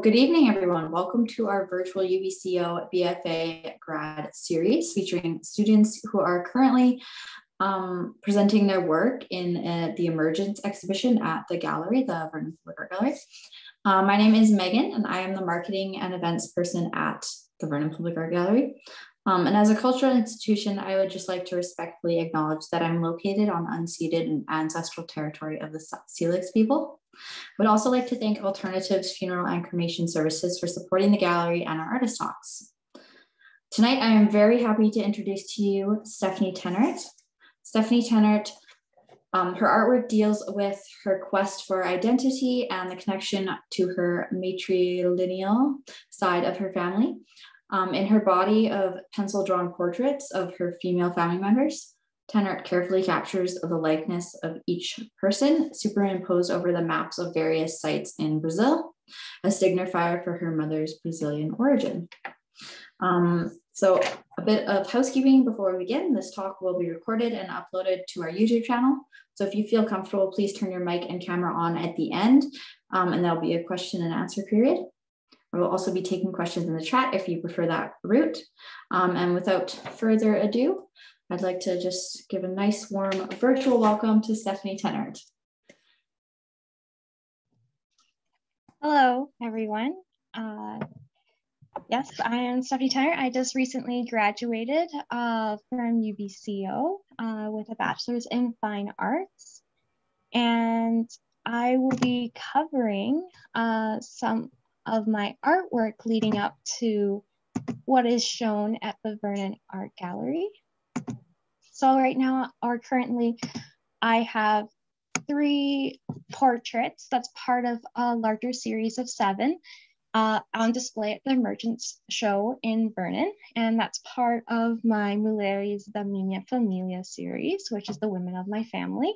good evening, everyone. Welcome to our virtual UBCO BFA grad series featuring students who are currently presenting their work in the Emergence exhibition at the gallery, the Vernon Public Art Gallery. My name is Megan, and I am the marketing and events person at the Vernon Public Art Gallery. And as a cultural institution, I would just like to respectfully acknowledge that I'm located on unceded and ancestral territory of the Salix people. I would also like to thank Alternatives Funeral and Cremation Services for supporting the gallery and our artist talks. Tonight, I am very happy to introduce to you Stephanie Tennert. Stephanie Tennert, her artwork deals with her quest for identity and the connection to her matrilineal side of her family. In her body of pencil-drawn portraits of her female family members, Tennert carefully captures the likeness of each person superimposed over the maps of various sites in Brazil, a signifier for her mother's Brazilian origin. So a bit of housekeeping before we begin. This talk will be recorded and uploaded to our YouTube channel. So if you feel comfortable, please turn your mic and camera on at the end, and there'll be a question and answer period. I will also be taking questions in the chat if you prefer that route. And without further ado, I'd like to just give a nice warm virtual welcome to Stephanie Tennert. Hello, everyone. Yes, I am Stephanie Tennert. I just recently graduated from UBCO with a bachelor's in fine arts. And I will be covering some of my artwork leading up to what is shown at the Vernon Art Gallery. So right now, or currently, I have 3 portraits that's part of a larger series of 7 on display at the Emergence show in Vernon. And that's part of my Mulheres da Minha Família series, which is the women of my family.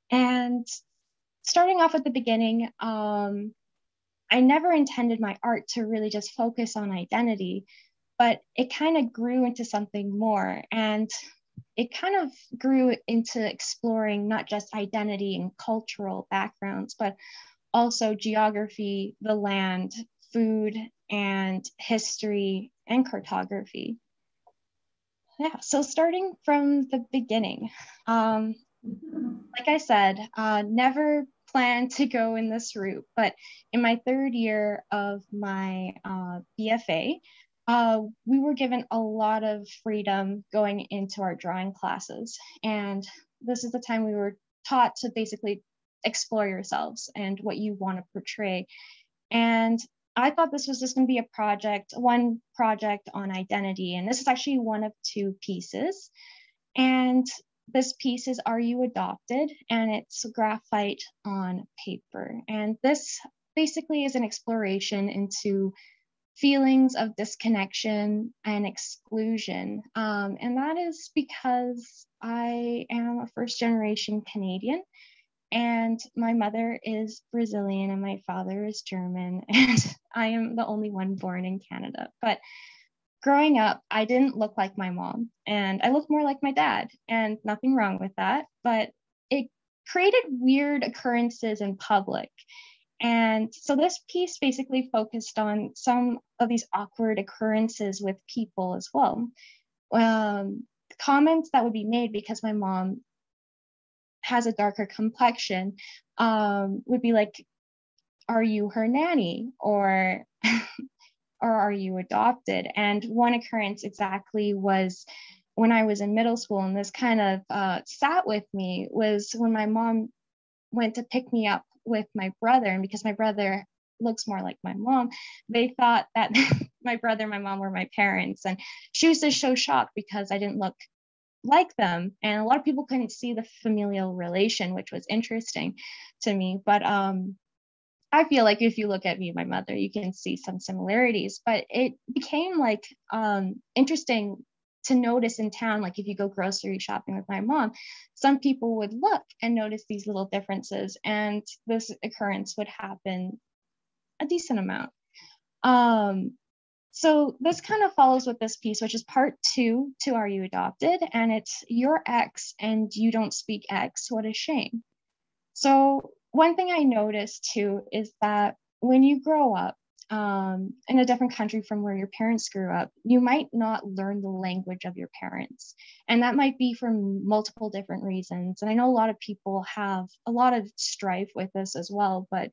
And starting off at the beginning, I never intended my art to really just focus on identity, but it kind of grew into something more. And it kind of grew into exploring not just identity and cultural backgrounds, but also geography, the land, food, and history and cartography. Yeah, so starting from the beginning, like I said, never planned to go in this route, but in my 3rd year of my BFA, we were given a lot of freedom going into our drawing classes. And this is the time we were taught to basically explore yourselves and what you want to portray. And I thought this was just going to be one project on identity. And this is actually one of 2 pieces. And this piece is Are You Adopted? And it's graphite on paper. And this basically is an exploration into feelings of disconnection and exclusion. And that is because I am a 1st-generation Canadian, and my mother is Brazilian and my father is German, and I am the only one born in Canada. But growing up, I didn't look like my mom, and I looked more like my dad, and nothing wrong with that, but it created weird occurrences in public. And so this piece basically focused on some of these awkward occurrences with people as well. Comments that would be made because my mom has a darker complexion would be like, are you her nanny? Or are you adopted? And one occurrence exactly was when I was in middle school, and this kind of sat with me, was when my mom went to pick me up with my brother. And because my brother looks more like my mom, they thought that my brother and my mom were my parents. And she was just so shocked because I didn't look like them. And a lot of people couldn't see the familial relation, which was interesting to me. But I feel like if you look at me and my mother, you can see some similarities. But it became like interesting to notice in town, like if you go grocery shopping with my mom, some people would look and notice these little differences, and this occurrence would happen a decent amount. So this kind of follows with this piece, which is part 2 to Are You Adopted? And it's your ex and you don't speak X, what a shame. So one thing I noticed too is that when you grow up, in a different country from where your parents grew up, you might not learn the language of your parents. And that might be for multiple different reasons. And I know a lot of people have a lot of strife with this as well, but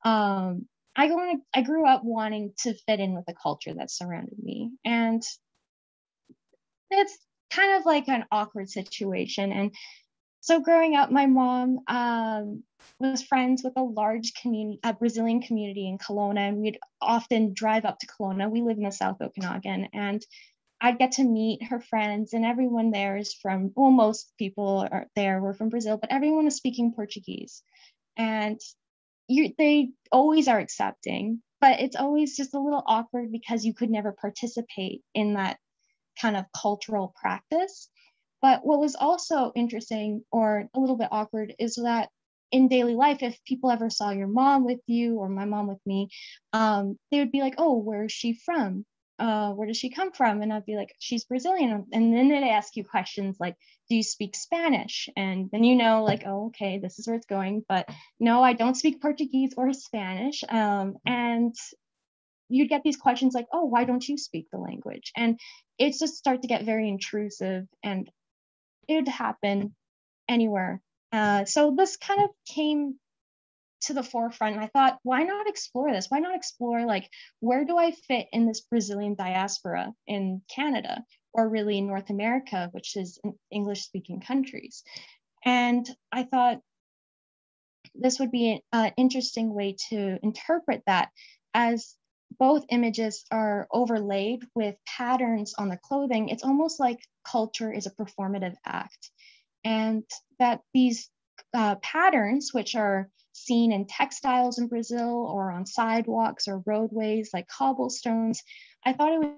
I grew up wanting to fit in with the culture that surrounded me. And it's kind of like an awkward situation. And so growing up, my mom was friends with a large community, a Brazilian community in Kelowna, and we'd often drive up to Kelowna. We live in the South Okanagan, and I'd get to meet her friends, and everyone there is from, well, most people are there were from Brazil, but everyone is speaking Portuguese. And they always are accepting, but it's always just a little awkward because you could never participate in that kind of cultural practice. But what was also interesting or a little bit awkward is that in daily life, if people ever saw your mom with you or my mom with me, they would be like, oh, where is she from? Where does she come from? And I'd be like, she's Brazilian. And then they'd ask you questions like, do you speak Spanish? And then you know, like, oh, okay, this is where it's going. But no, I don't speak Portuguese or Spanish. And you'd get these questions like, oh, why don't you speak the language? And it's just start to get very intrusive, and it would happen anywhere. So this kind of came to the forefront, and I thought, why not explore this? Why not explore, like, where do I fit in this Brazilian diaspora in Canada, or really in North America, which is English-speaking countries? And I thought this would be an interesting way to interpret that, as both images are overlaid with patterns on the clothing. It's almost like culture is a performative act, and that these patterns, which are seen in textiles in Brazil or on sidewalks or roadways like cobblestones, I thought it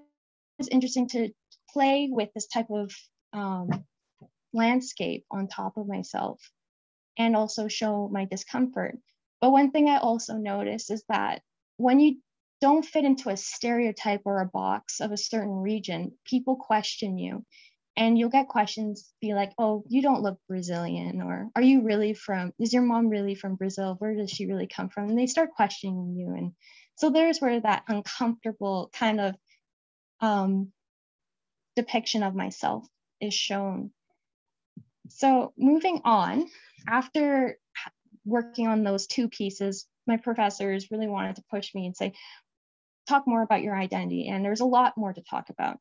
was interesting to play with this type of landscape on top of myself and also show my discomfort. But one thing I also noticed is that when you don't fit into a stereotype or a box of a certain region, people question you. And you'll get questions be like, oh, you don't look Brazilian, or are you really from, is your mom really from Brazil? Where does she really come from? And they start questioning you. And so there's where that uncomfortable kind of depiction of myself is shown. So moving on, after working on those two pieces, my professors really wanted to push me and say, talk more about your identity. And there's a lot more to talk about.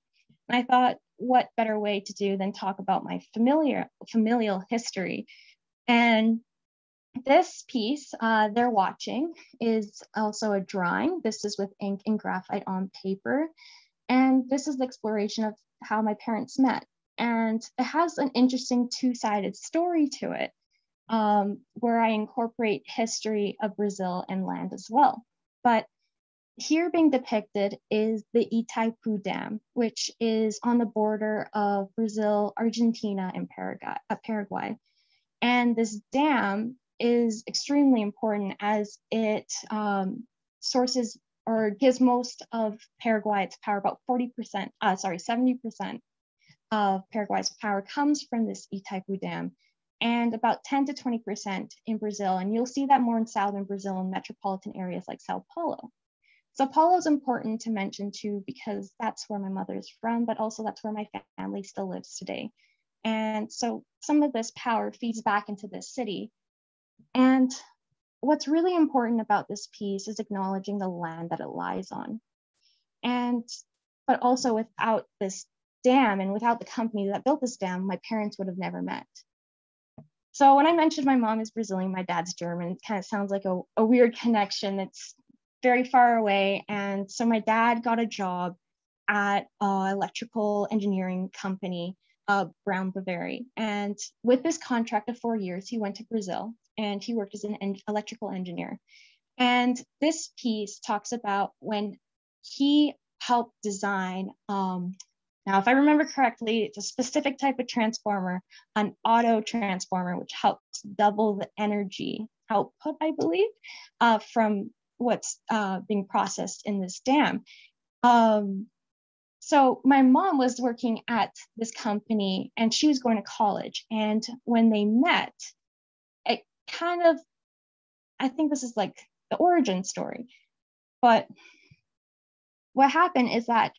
And I thought, what better way to do than talk about my familial history? And this piece they're watching is also a drawing. This is with ink and graphite on paper. And this is the exploration of how my parents met. And it has an interesting two-sided story to it, where I incorporate history of Brazil and land as well. But here being depicted is the Itaipu Dam, which is on the border of Brazil, Argentina, and Paraguay. And this dam is extremely important as it sources or gives most of Paraguay its power. About 70% of Paraguay's power comes from this Itaipu Dam, and about 10 to 20% in Brazil. And you'll see that more in southern Brazil and metropolitan areas like Sao Paulo. Sao Paulo is important to mention too, because that's where my mother is from, but also that's where my family still lives today. And so some of this power feeds back into this city. And what's really important about this piece is acknowledging the land that it lies on. But also without this dam and without the company that built this dam, my parents would have never met. So when I mentioned my mom is Brazilian, my dad's German, it kind of sounds like a weird connection. It's very far away. And so my dad got a job at an electrical engineering company, Brown Boveri. And with this contract of 4 years, he went to Brazil and he worked as an electrical engineer. And this piece talks about when he helped design, now, if I remember correctly, it's a specific type of transformer, an auto transformer, which helps double the energy output, I believe, from what's being processed in this dam. So my mom was working at this company and she was going to college. And when they met, it kind of, I think this is like the origin story, but what happened is that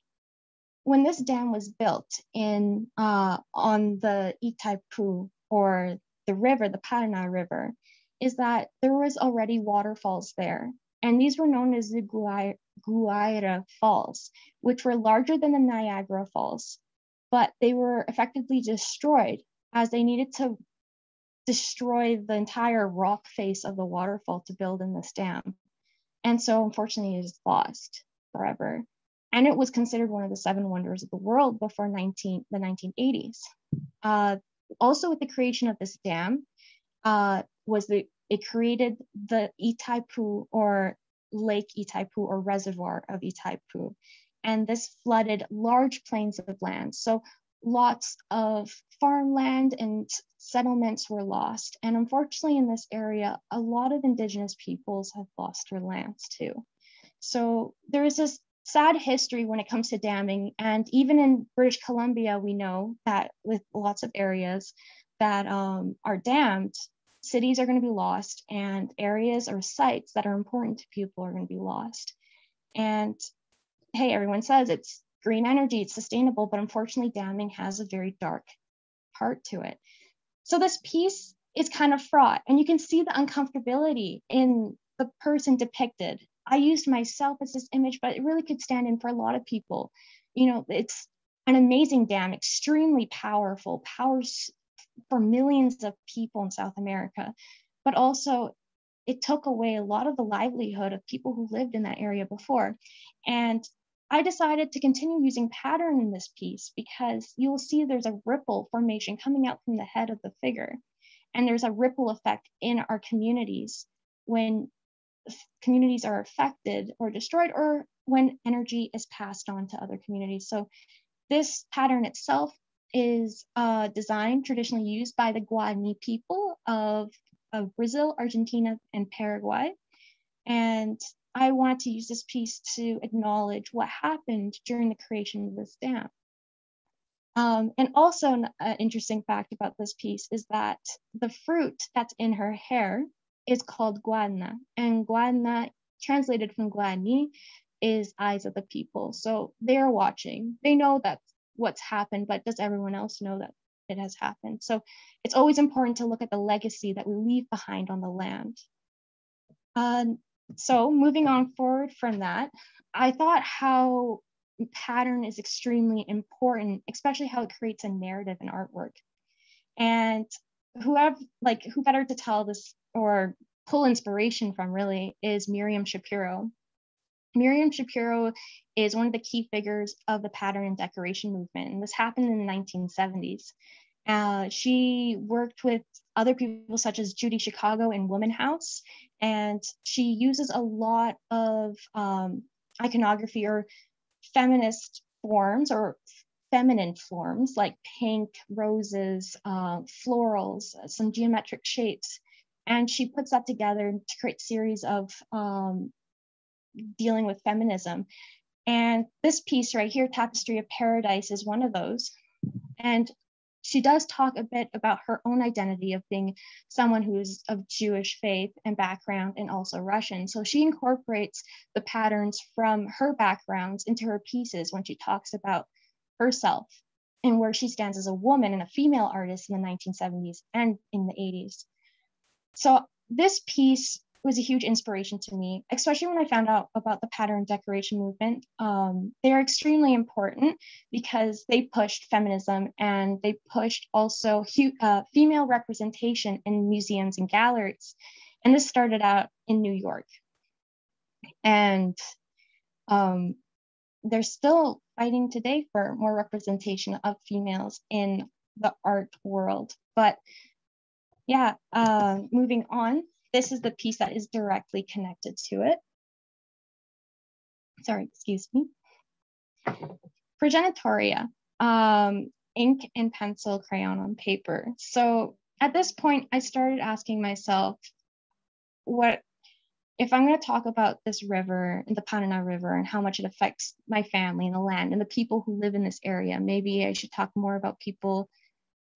when this dam was built in on the Itaipu, or the river, the Paraná River, is that there was already waterfalls there. And these were known as the Guaira Falls, which were larger than the Niagara Falls, but they were effectively destroyed as they needed to destroy the entire rock face of the waterfall to build in this dam. And so unfortunately it is lost forever. And it was considered one of the 7 wonders of the world before the 1980s. Also with the creation of this dam, it created the Itaipu, or Lake Itaipu, or reservoir of Itaipu. And this flooded large plains of land. So lots of farmland and settlements were lost. And unfortunately in this area, a lot of indigenous peoples have lost their lands too. So there is this sad history when it comes to damming. And even in British Columbia, we know that with lots of areas that are dammed, cities are going to be lost, and areas or sites that are important to people are going to be lost. And hey, everyone says it's green energy, it's sustainable, but unfortunately damming has a very dark part to it. So this piece is kind of fraught, and you can see the uncomfortability in the person depicted. I used myself as this image, but it really could stand in for a lot of people. You know, it's an amazing dam, extremely powerful, powers for millions of people in South America, but also it took away a lot of the livelihood of people who lived in that area before. And I decided to continue using pattern in this piece because you'll see there's a ripple formation coming out from the head of the figure. And there's a ripple effect in our communities when communities are affected or destroyed, or when energy is passed on to other communities. So this pattern itself is a design traditionally used by the Guarani people of Brazil, Argentina, and Paraguay. And I wanted to use this piece to acknowledge what happened during the creation of this dam. And also an interesting fact about this piece is that the fruit that's in her hair is called guana, and guana, translated from Guarani, is eyes of the people. So they're watching. They know that's what's happened, but does everyone else know that it has happened? So it's always important to look at the legacy that we leave behind on the land. So moving on forward from that, I thought how pattern is extremely important, especially how it creates a narrative in artwork. And who better to tell this or pull inspiration from really is Miriam Shapiro. Miriam Shapiro is one of the key figures of the pattern and decoration movement, and this happened in the 1970s. She worked with other people such as Judy Chicago in Woman House, and she uses a lot of iconography or feminist forms or feminine forms like pink, roses, florals, some geometric shapes. And she puts that together to create a series of dealing with feminism. And this piece right here, Tapestry of Paradise, is one of those. And she does talk a bit about her own identity of being someone who's of Jewish faith and background and also Russian. So she incorporates the patterns from her backgrounds into her pieces when she talks about herself and where she stands as a woman and a female artist in the 1970s and in the 80s. So this piece was a huge inspiration to me, especially when I found out about the pattern decoration movement. They are extremely important because they pushed feminism and they pushed also female representation in museums and galleries. And this started out in New York. And they're still fighting today for more representation of females in the art world. But yeah, moving on. This is the piece that is directly connected to it. Sorry, excuse me. Progenitoria, ink and pencil, crayon on paper. So at this point, I started asking myself, what if I'm going to talk about this river, the Paraná River, and how much it affects my family and the land and the people who live in this area? Maybe I should talk more about people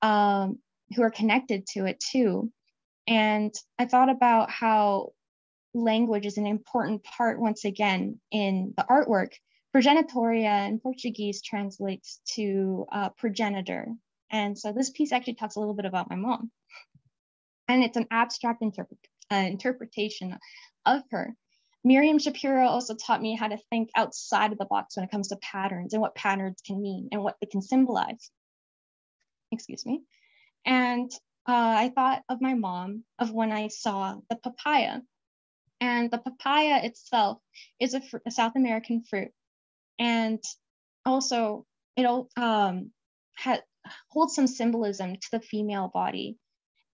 who are connected to it too. And I thought about how language is an important part, once again, in the artwork, Progenitoria in Portuguese translates to progenitor. And so this piece actually talks a little bit about my mom. And it's an abstract interpretation of her. Miriam Shapiro also taught me how to think outside of the box when it comes to patterns and what patterns can mean and what they can symbolize. Excuse me. And I thought of my mom of when I saw the papaya. And the papaya itself is a South American fruit. And also it holds some symbolism to the female body.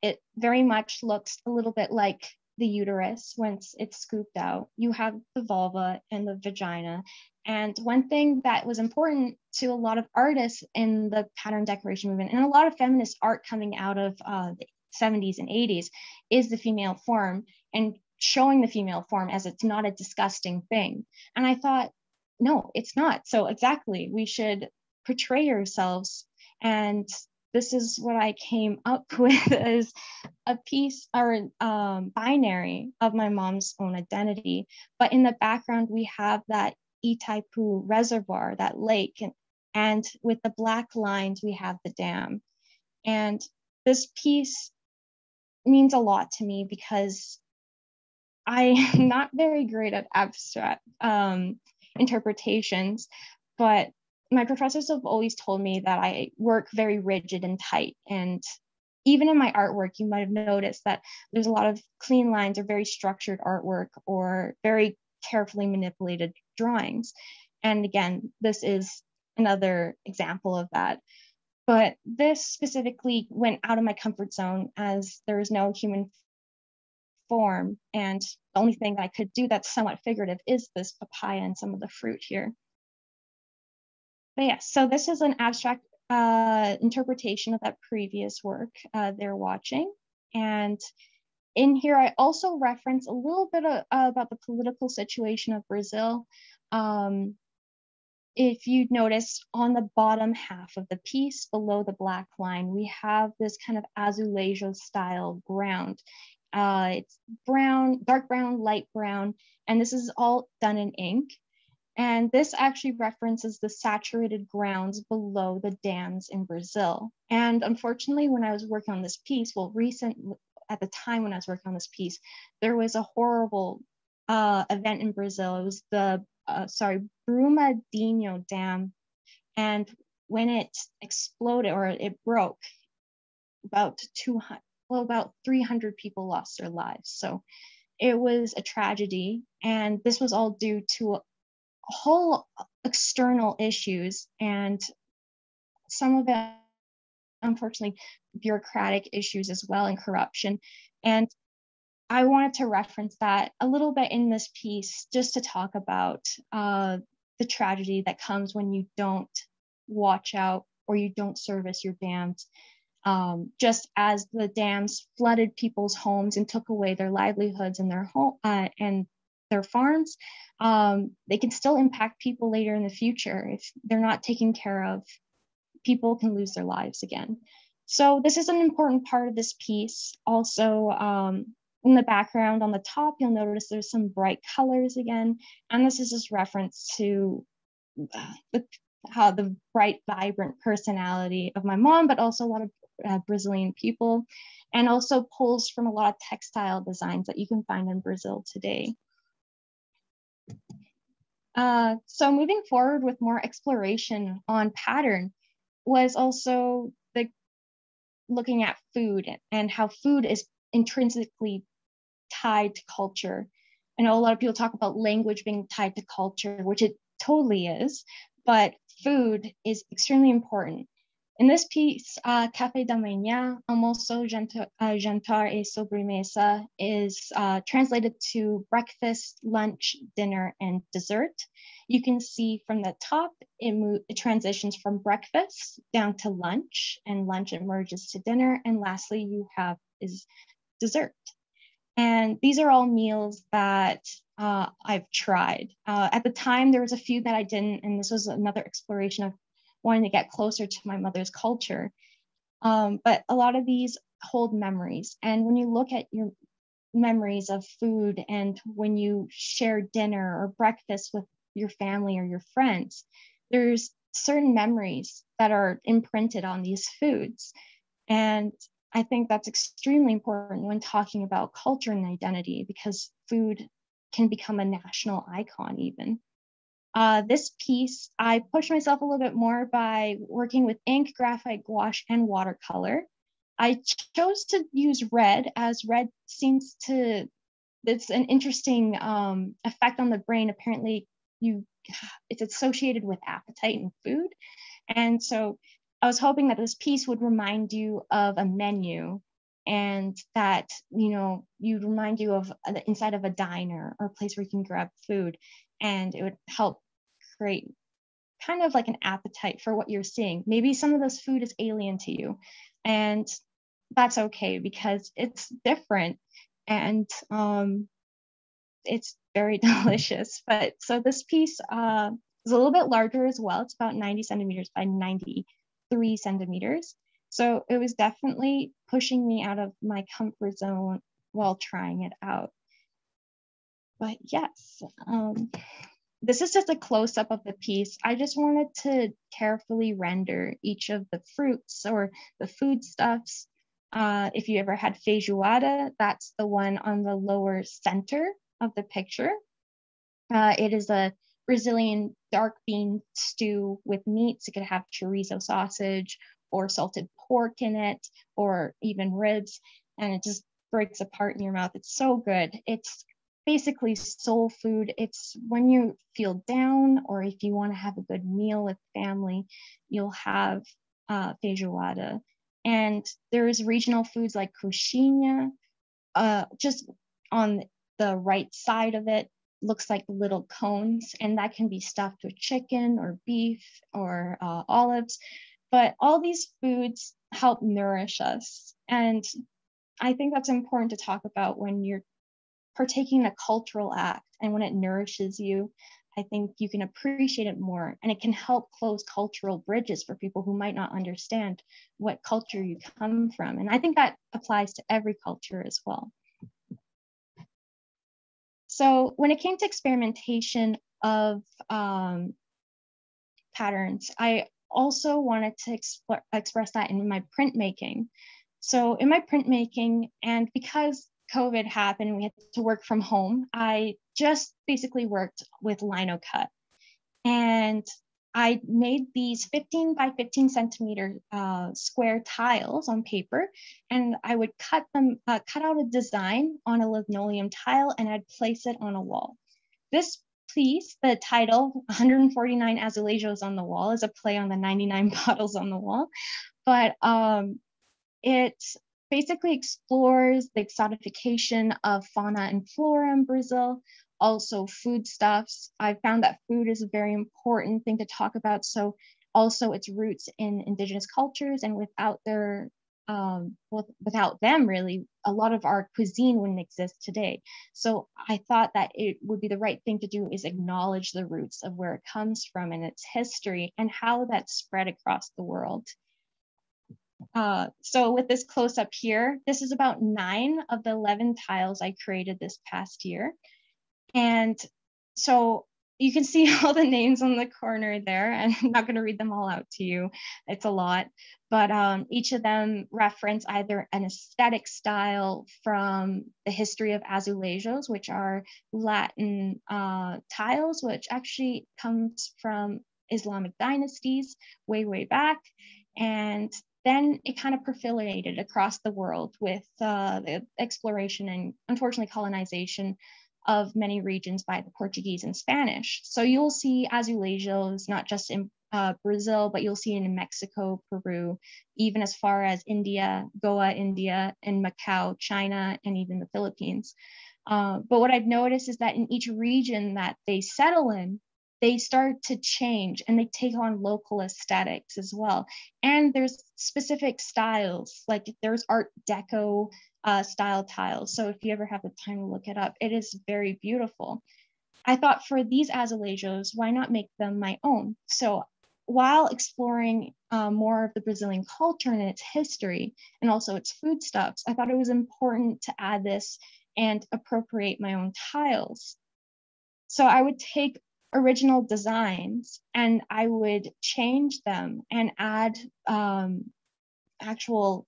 It very much looks a little bit like the uterus once it's scooped out. You have the vulva and the vagina. And one thing that was important to a lot of artists in the pattern decoration movement and a lot of feminist art coming out of the 70s and 80s is the female form and showing the female form as it's not a disgusting thing. And I thought, no, it's not. So exactly, we should portray ourselves. And this is what I came up with as a piece or binary of my mom's own identity. But in the background, we have that Itaipu reservoir, that lake, and with the black lines, we have the dam. And this piece means a lot to me because I'm not very great at abstract interpretations, but my professors have always told me that I work very rigid and tight. And even in my artwork, you might have noticed that there's a lot of clean lines or very structured artwork or very carefully manipulated drawings. And again, this is another example of that. But this specifically went out of my comfort zone as there is no human form. And the only thing that I could do that's somewhat figurative is this papaya and some of the fruit here. But yeah, so this is an abstract interpretation of that previous work they're watching. And in here, I also reference a little bit about the political situation of Brazil. If you notice on the bottom half of the piece below the black line, we have this kind of azulejo style ground. It's brown, dark brown, light brown, and this is all done in ink. And this actually references the saturated grounds below the dams in Brazil. And unfortunately, when I was working on this piece, at the time when I was working on this piece, there was a horrible event in Brazil. It was the Brumadinho Dam. And when it exploded or it broke, about 300 people lost their lives. So it was a tragedy. And this was all due to whole external issues and some of it, unfortunately, bureaucratic issues as well and corruption. And I wanted to reference that a little bit in this piece just to talk about the tragedy that comes when you don't watch out or you don't service your dams. Just as the dams flooded people's homes and took away their livelihoods and their home and their farms, they can still impact people later in the future. If they're not taken care of, people can lose their lives again. So this is an important part of this piece. Also, in the background on the top, you'll notice there's some bright colors again. And this is just reference to how the bright, vibrant personality of my mom, but also a lot of Brazilian people, and also pulls from a lot of textile designs that you can find in Brazil today. So moving forward with more exploration on pattern was also looking at food and how food is intrinsically tied to culture. I know a lot of people talk about language being tied to culture, which it totally is, but food is extremely important. In this piece, Café da Manhã, Almoço, Jantar e Sobremesa is translated to breakfast, lunch, dinner, and dessert. You can see from the top, it transitions from breakfast down to lunch, and lunch emerges to dinner, and lastly, you have is dessert. And these are all meals that I've tried. At the time, there was a few that I didn't, and this was another exploration of wanting to get closer to my mother's culture. But a lot of these hold memories. And when you look at your memories of food and when you share dinner or breakfast with your family or your friends, there's certain memories that are imprinted on these foods. And I think that's extremely important when talking about culture and identity, because food can become a national icon even. This piece, I pushed myself a little bit more by working with ink, graphite, gouache, and watercolor. I chose to use red, as red seems to, it's an interesting effect on the brain. Apparently, it's associated with appetite and food. And so I was hoping that this piece would remind you of a menu, and that, you'd remind you of the inside of a diner or a place where you can grab food, and it would help create kind of like an appetite for what you're seeing. Maybe some of this food is alien to you, and that's okay because it's different, and it's very delicious. But so this piece is a little bit larger as well. It's about 90 centimeters by 93 centimeters. So it was definitely pushing me out of my comfort zone while trying it out. But yes, this is just a close-up of the piece. I just wanted to carefully render each of the fruits or the foodstuffs. If you ever had feijoada, that's the one on the lower center of the picture. It is a Brazilian dark bean stew with meats. It could have chorizo sausage or salted pork in it, or even ribs, and it just breaks apart in your mouth. It's so good. It's basically soul food. It's when you feel down, or if you want to have a good meal with family, you'll have feijoada. And there's regional foods like coxinha, just on the right side of it, looks like little cones, and that can be stuffed with chicken or beef or olives. But all these foods help nourish us. And I think that's important to talk about when you're partaking in a cultural act, and when it nourishes you, I think you can appreciate it more, and it can help close cultural bridges for people who might not understand what culture you come from. And I think that applies to every culture as well. So when it came to experimentation of patterns, I also wanted to express that in my printmaking. So in my printmaking, and because COVID happened and we had to work from home, I just basically worked with lino cut. And I made these 15 by 15 centimeter square tiles on paper, and I would cut out a design on a linoleum tile, and I'd place it on a wall. This piece, the title, 149 azulejos on the wall, is a play on the 99 bottles on the wall. But it basically explores the exotification of fauna and flora in Brazil, also foodstuffs. I found that food is a very important thing to talk about. So also its roots in indigenous cultures, and without their, without them really, a lot of our cuisine wouldn't exist today. So I thought that it would be the right thing to do is acknowledge the roots of where it comes from and its history and how that spread across the world. So with this close up here, this is about 9 of the 11 tiles I created this past year. And so you can see all the names on the corner there, and I'm not going to read them all out to you. It's a lot, but each of them reference either an aesthetic style from the history of azulejos, which are Latin tiles, which actually comes from Islamic dynasties way, way back. And then it kind of perfilated across the world with the exploration and, unfortunately, colonization of many regions by the Portuguese and Spanish. So you'll see azulejos not just in Brazil, but you'll see it in Mexico, Peru, even as far as India, Goa, India, and Macau, China, and even the Philippines. But what I've noticed is that in each region that they settle in, they start to change and they take on local aesthetics as well. And there's specific styles, like there's Art Deco style tiles. So if you ever have the time to look it up, it is very beautiful. I thought for these azulejos, why not make them my own? So while exploring more of the Brazilian culture and its history and also its foodstuffs, I thought it was important to add this and appropriate my own tiles. So I would take original designs and I would change them and add actual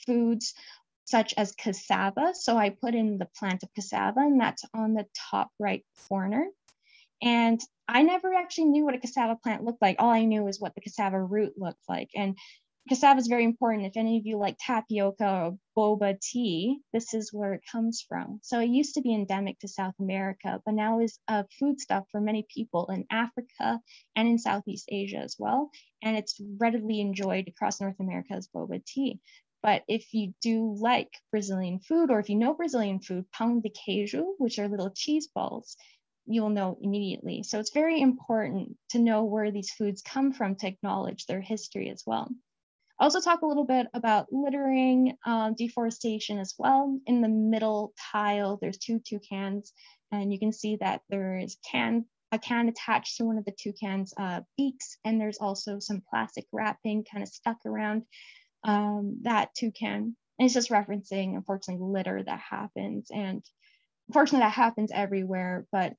foods such as cassava. So I put in the plant of cassava, and that's on the top right corner. And I never actually knew what a cassava plant looked like. All I knew was what the cassava root looked like. And cassava is very important. If any of you like tapioca or boba tea, this is where it comes from. So it used to be endemic to South America, but now is a foodstuff for many people in Africa and in Southeast Asia as well. And it's readily enjoyed across North America as boba tea. But if you do like Brazilian food, or if you know Brazilian food, pão de queijo, which are little cheese balls, you'll know immediately. So it's very important to know where these foods come from to acknowledge their history as well. Also talk a little bit about littering, deforestation as well. In the middle tile, there's two toucans, and you can see that there is a can attached to one of the toucans' beaks, and there's also some plastic wrapping kind of stuck around that toucan. And it's just referencing, unfortunately, litter that happens. And unfortunately, that happens everywhere, but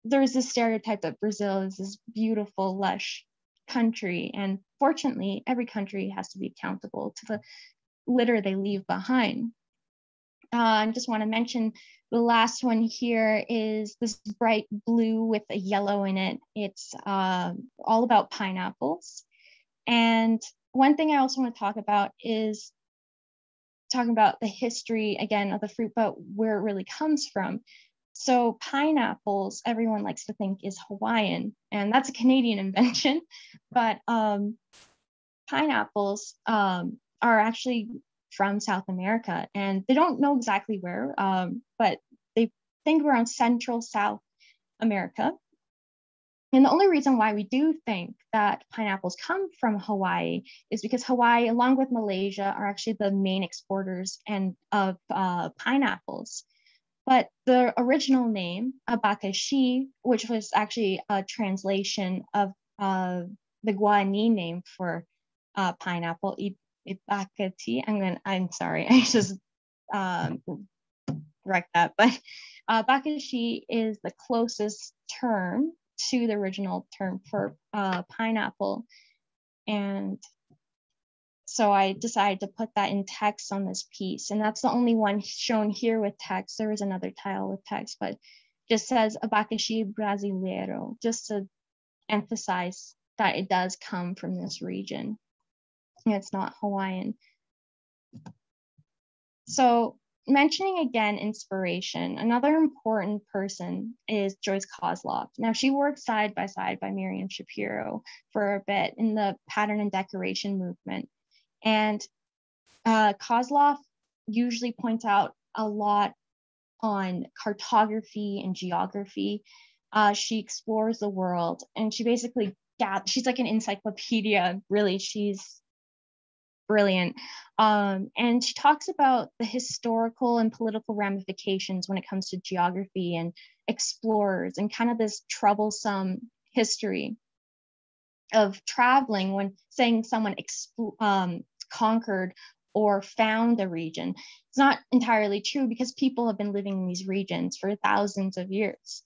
there's this stereotype that Brazil is this beautiful, lush country. And fortunately, every country has to be accountable to the litter they leave behind. I just want to mention the last one here is this bright blue with a yellow in it. It's all about pineapples. And one thing I also want to talk about is talking about the history, again, of the fruit, but where it really comes from. So pineapples, everyone likes to think is Hawaiian, and that's a Canadian invention, but pineapples are actually from South America, and they don't know exactly where, but they think around Central South America. And the only reason why we do think that pineapples come from Hawaii is because Hawaii, along with Malaysia, are actually the main exporters of pineapples. But the original name, abacaxi, which was actually a translation of the Guarani name for pineapple, ibacati. I'm sorry, I just correct that. But abacaxi is the closest term to the original term for pineapple. And so I decided to put that in text on this piece. And that's the only one shown here with text. There is another tile with text, but just says abacaxi brasileiro, just to emphasize that it does come from this region. And it's not Hawaiian. So mentioning again inspiration, another important person is Joyce Kozloff. Now she worked side by side by Miriam Shapiro for a bit in the pattern and decoration movement. And Kozloff usually points out a lot on cartography and geography. She explores the world, and she basically, she's like an encyclopedia, really. She's brilliant. And she talks about the historical and political ramifications when it comes to geography and explorers, and kind of this troublesome history of traveling when saying someone conquered or found a region. It's not entirely true, because people have been living in these regions for thousands of years.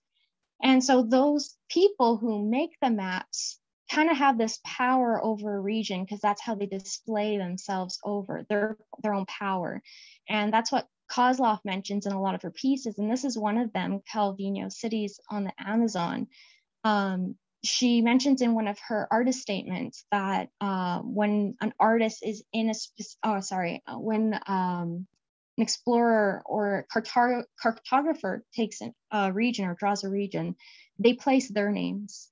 And so those people who make the maps kind of have this power over a region, because that's how they display themselves over their own power. And that's what Kozloff mentions in a lot of her pieces. And this is one of them, Calvino, Cities on the Amazon. She mentions in one of her artist statements that when an artist is in when an explorer or cartographer takes a region or draws a region, they place their names,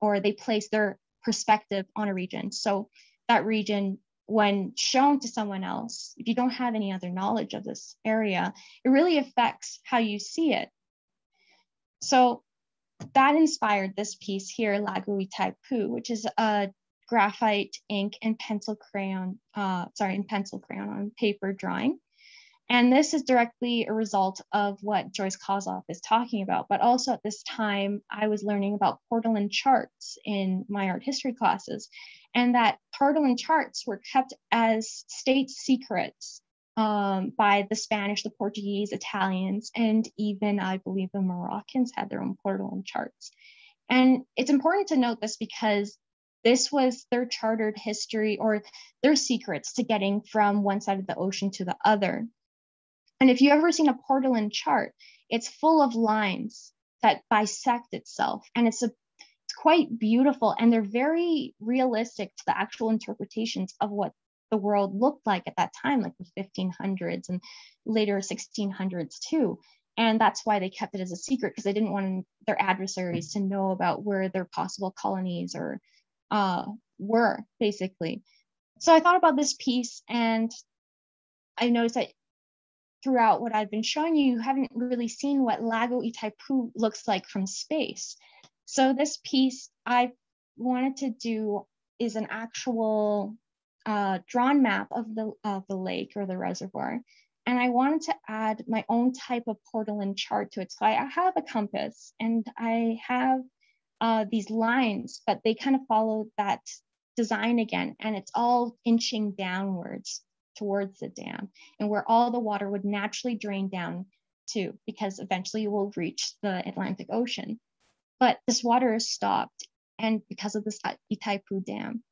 or they place their perspective on a region. So that region, when shown to someone else, if you don't have any other knowledge of this area, it really affects how you see it. So that inspired this piece here, Lago Itaipu, which is a graphite ink and pencil crayon on paper drawing. And this is directly a result of what Joyce Kozloff is talking about. But also at this time, I was learning about portolan charts in my art history classes, and that portolan charts were kept as state secrets by the Spanish, the Portuguese, Italians, and even I believe the Moroccans had their own portolan charts. And it's important to note this because this was their chartered history or their secrets to getting from one side of the ocean to the other. And if you've ever seen a portolan chart, it's full of lines that bisect itself. And it's quite beautiful. And they're very realistic to the actual interpretations of what the world looked like at that time, like the 1500s and later 1600s too. And that's why they kept it as a secret, because they didn't want their adversaries to know about where their possible colonies or were, basically. So I thought about this piece, and I noticed that throughout what I've been showing you, you haven't really seen what Lago Itaipu looks like from space. So this piece I wanted to do is an actual drawn map of the lake or the reservoir. And I wanted to add my own type of portolan chart to it. So I have a compass and I have these lines, but they kind of follow that design again. And it's all inching downwards towards the dam and where all the water would naturally drain down to, because eventually you will reach the Atlantic Ocean. But this water is stopped, and because of this Itaipu Dam.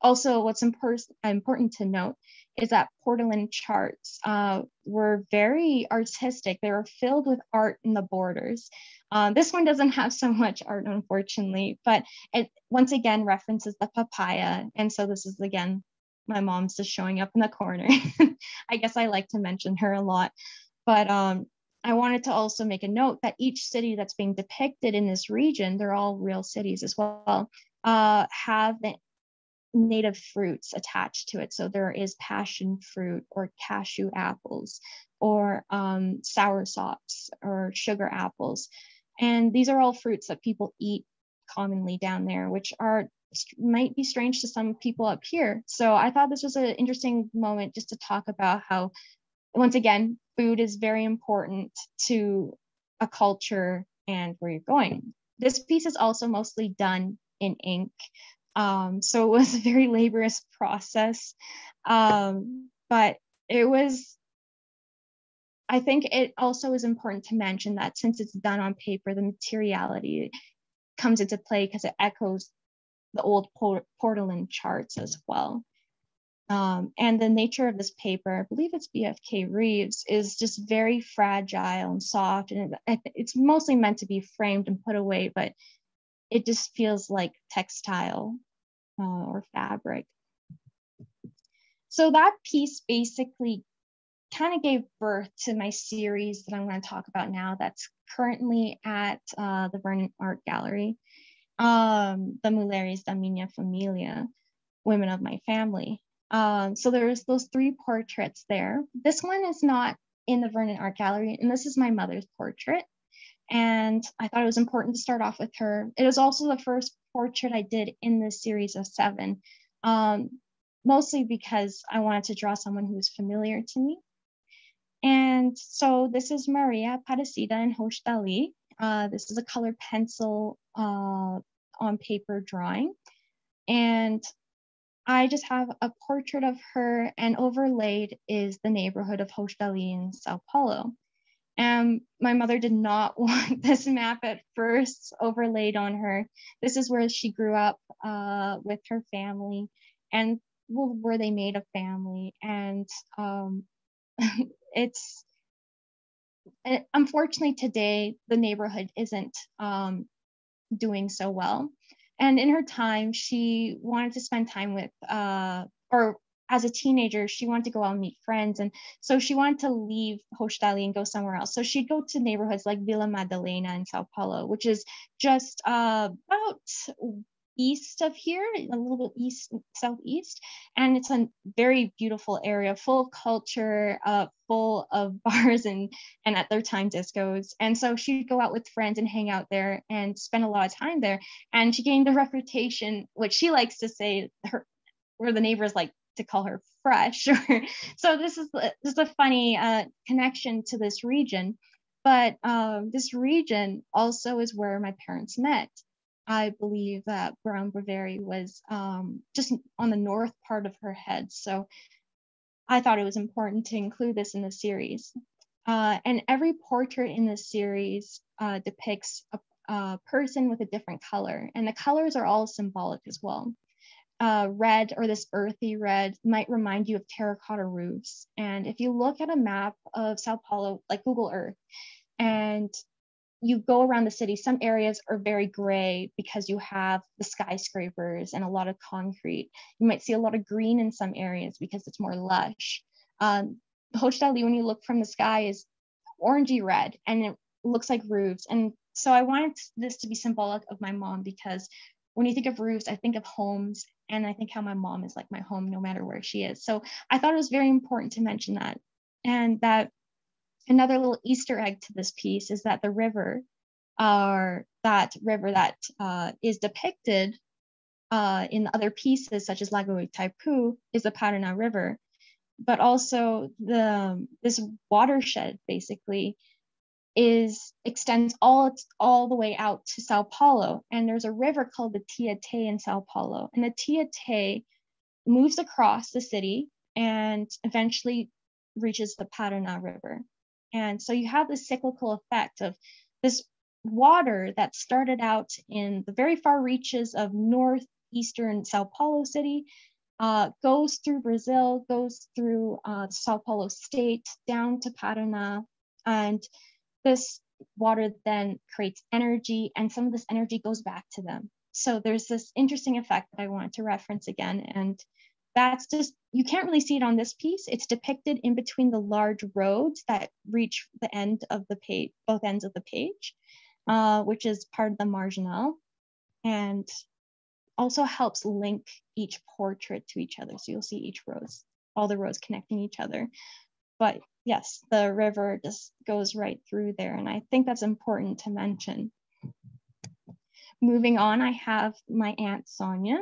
Also, what's important to note is that portolan charts were very artistic. They were filled with art in the borders. This one doesn't have so much art, unfortunately, but it once again references the papaya. And so this is, again, my mom's just showing up in the corner. I guess I like to mention her a lot. But I wanted to also make a note that each city that's being depicted in this region, they're all real cities as well, have the native fruits attached to it. So there is passion fruit or cashew apples or sour sops or sugar apples. And these are all fruits that people eat commonly down there, which might be strange to some people up here. So I thought this was an interesting moment just to talk about how, once again, food is very important to a culture and where you're going. This piece is also mostly done in ink. So it was a very laborious process. But it was, I think it also is important to mention that since it's done on paper, the materiality comes into play because it echoes the old portolan charts as well. And the nature of this paper, I believe it's BFK Reeves, is just very fragile and soft, and it's mostly meant to be framed and put away, but it just feels like textile or fabric. So that piece basically kind of gave birth to my series that I'm going to talk about now that's currently at the Vernon Art Gallery, the Mulheres da Minha Familia, Women of My Family. So there's those three portraits there. This one is not in the Vernon Art Gallery, and this is my mother's portrait. And I thought it was important to start off with her. It was also the first portrait I did in this series of 7, mostly because I wanted to draw someone who was familiar to me. And so this is Maria Parasita and Hosh Dali. This is a colored pencil on paper drawing. And I just have a portrait of her, and overlaid is the neighborhood of Hosh Dali in Sao Paulo. And my mother did not want this map at first overlaid on her. This is where she grew up with her family, and where they made a family. And it's unfortunately today the neighborhood isn't doing so well. And in her time, she wanted to spend time with, or as a teenager, she wanted to go out and meet friends. And so she wanted to leave Hosh Dali and go somewhere else. So she'd go to neighborhoods like Villa Madalena in Sao Paulo, which is just about east of here, a little bit southeast. And it's a very beautiful area, full of culture, full of bars and at their time discos. And so she'd go out with friends and hang out there and spend a lot of time there. And she gained a reputation, which she likes to say, where the neighbors like to call her fresh. So this is a funny connection to this region. But this region also is where my parents met. I believe that Brown Boveri was just on the north part of her head. So I thought it was important to include this in the series. And every portrait in the series depicts a person with a different color, and the colors are all symbolic as well. Red, or this earthy red, might remind you of terracotta roofs. And if you look at a map of Sao Paulo, like Google Earth, and you go around the city, some areas are very gray because you have the skyscrapers and a lot of concrete. You might see a lot of green in some areas because it's more lush. Hochdali, when you look from the sky, is orangey red and it looks like roofs. And so I wanted this to be symbolic of my mom, because when you think of roofs, I think of homes, and I think how my mom is like my home no matter where she is. So I thought it was very important to mention that. And that another little Easter egg to this piece is that the river, that is depicted in other pieces, such as Lago Itaipu, is the Paraná River. But also this watershed basically extends all the way out to Sao Paulo. And there's a river called the Tietê in Sao Paulo. And the Tietê moves across the city and eventually reaches the Paraná River. And so you have this cyclical effect of this water that started out in the very far reaches of northeastern Sao Paulo city, goes through Brazil, goes through Sao Paulo state, down to Paraná. And this water then creates energy, and some of this energy goes back to them. So there's this interesting effect that I wanted to reference again. And that's just, you can't really see it on this piece. It's depicted in between the large roads that reach the end of the page, both ends of the page, which is part of the marginal, and also helps link each portrait to each other. So you'll see each rows, all the rows connecting each other. But yes, the river just goes right through there. And I think that's important to mention. Moving on, I have my Aunt Sonia.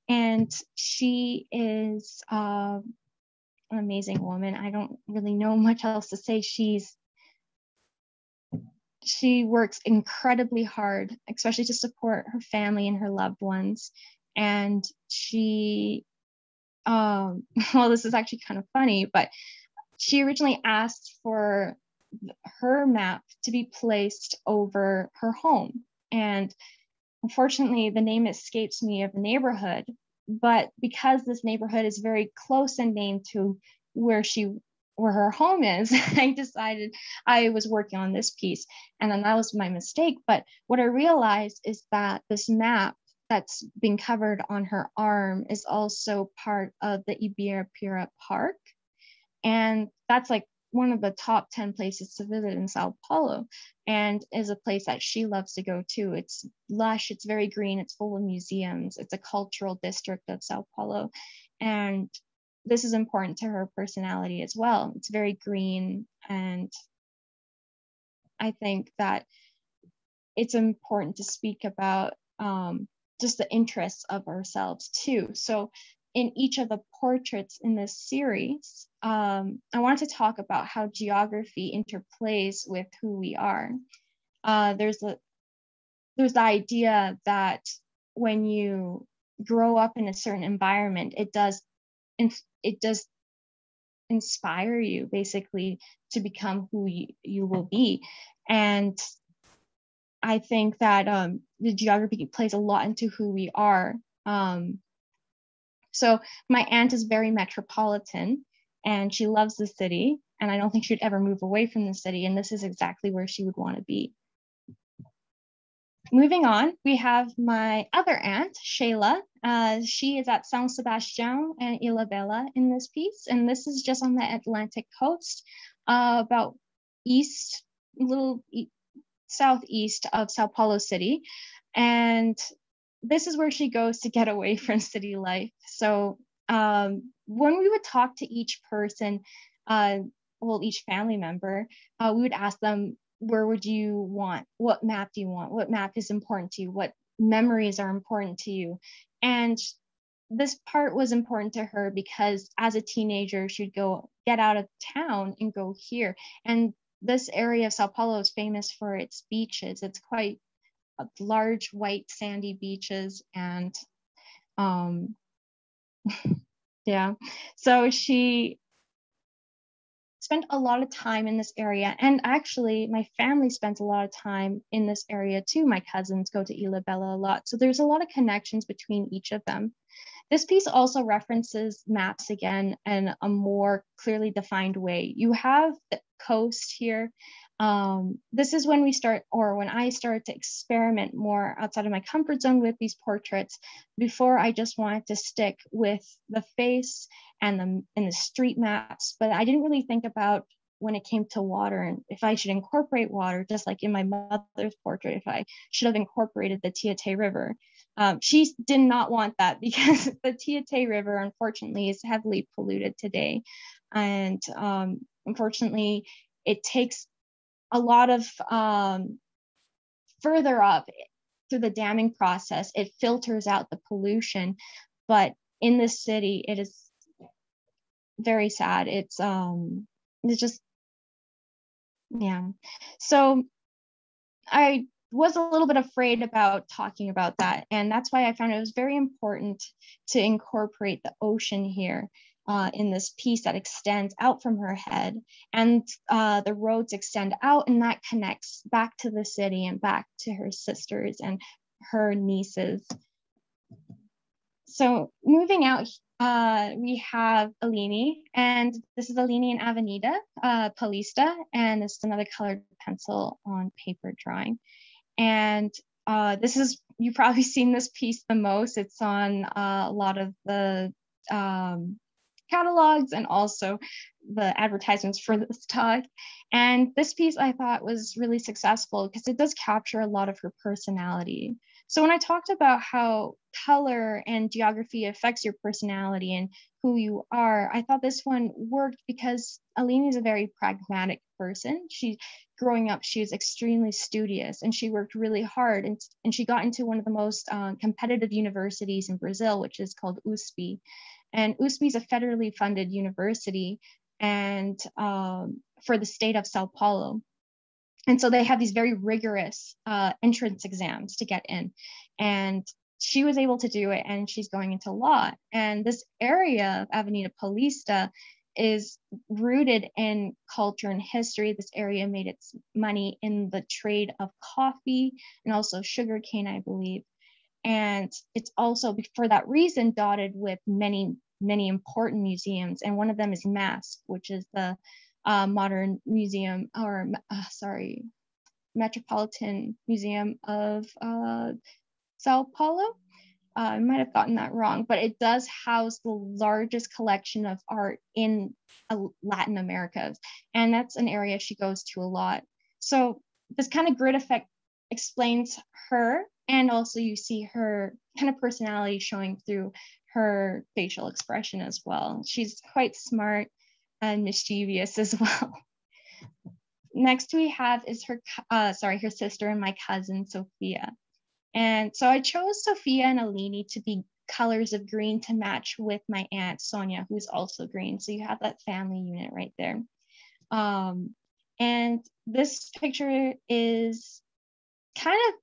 And she is an amazing woman. I don't really know much else to say. She works incredibly hard, especially to support her family and her loved ones. And she, well, this is actually kind of funny, but she originally asked for her map to be placed over her home. And unfortunately, the name escapes me of the neighborhood, but because this neighborhood is very close in name to where her home is, I decided I was working on this piece, and then that was my mistake. But what I realized is that this map that's being covered on her arm is also part of the Ibirapira Park, and that's like one of the top 10 places to visit in Sao Paulo, and is a place that she loves to go to. It's lush, it's very green, it's full of museums, it's a cultural district of Sao Paulo. And this is important to her personality as well. It's very green, and I think that it's important to speak about just the interests of ourselves too. So in each of the portraits in this series, I wanted to talk about how geography interplays with who we are. There's the idea that when you grow up in a certain environment, it does inspire you basically to become who you will be. And I think that the geography plays a lot into who we are. So my aunt is very metropolitan, and she loves the city, and I don't think she'd ever move away from the city, and this is exactly where she would want to be. Moving on, we have my other aunt, Shayla. She is at São Sebastião and Ilhabela in this piece, and this is just on the Atlantic coast, about southeast of Sao Paulo city. And this is where she goes to get away from city life. So when we would talk to each person, each family member, we would ask them, where would you want? What map do you want? What map is important to you? What memories are important to you? And this part was important to her because as a teenager, she'd get out of town and go here. And this area of Sao Paulo is famous for its beaches. It's quite large, white, sandy beaches. And yeah, so she spent a lot of time in this area. And actually, my family spends a lot of time in this area too. My cousins go to Ilabella a lot. So there's a lot of connections between each of them. This piece also references maps again in a more clearly defined way. You have the coast here. This is when we start, or when I started to experiment more outside of my comfort zone with these portraits. Before, I just wanted to stick with the face and the street maps, but I didn't really think about when it came to water and if I should incorporate water, just like in my mother's portrait, if I should have incorporated the Tietê River. She did not want that because the Tietê River, unfortunately, is heavily polluted today. And unfortunately, it takes a lot of further up through the damming process, it filters out the pollution. But in this city, it is very sad. It's just, yeah. So I was a little bit afraid about talking about that. And that's why I found it was very important to incorporate the ocean here in this piece that extends out from her head. And the roads extend out, and that connects back to the city and back to her sisters and her nieces. So moving out, we have Alini, and this is Alini in Avenida Paulista, and this is another colored pencil on paper drawing. And this is, you've probably seen this piece the most. It's on a lot of the catalogs and also the advertisements for this talk. And this piece I thought was really successful because it does capture a lot of her personality. So when I talked about how color and geography affects your personality and who you are, I thought this one worked because Alini is a very pragmatic person. Growing up, she was extremely studious and she worked really hard, and she got into one of the most competitive universities in Brazil, which is called USP. And USP is a federally funded university and for the state of Sao Paulo. And so they have these very rigorous entrance exams to get in. And she was able to do it, and she's going into law. And this area of Avenida Paulista is rooted in culture and history. This area made its money in the trade of coffee and also sugarcane, I believe. And it's also, for that reason, dotted with many, many important museums. And one of them is MASP, which is the Modern Museum, or Metropolitan Museum of Sao Paulo. I might have gotten that wrong, but it does house the largest collection of art in Latin America. And that's an area she goes to a lot. So this kind of grid effect explains her, and also you see her kind of personality showing through her facial expression as well. She's quite smart and mischievous as well. Next we have is her sister and my cousin, Sophia. And so I chose Sophia and Alini to be colors of green to match with my aunt Sonia, who's also green. So you have that family unit right there. And this picture is kind of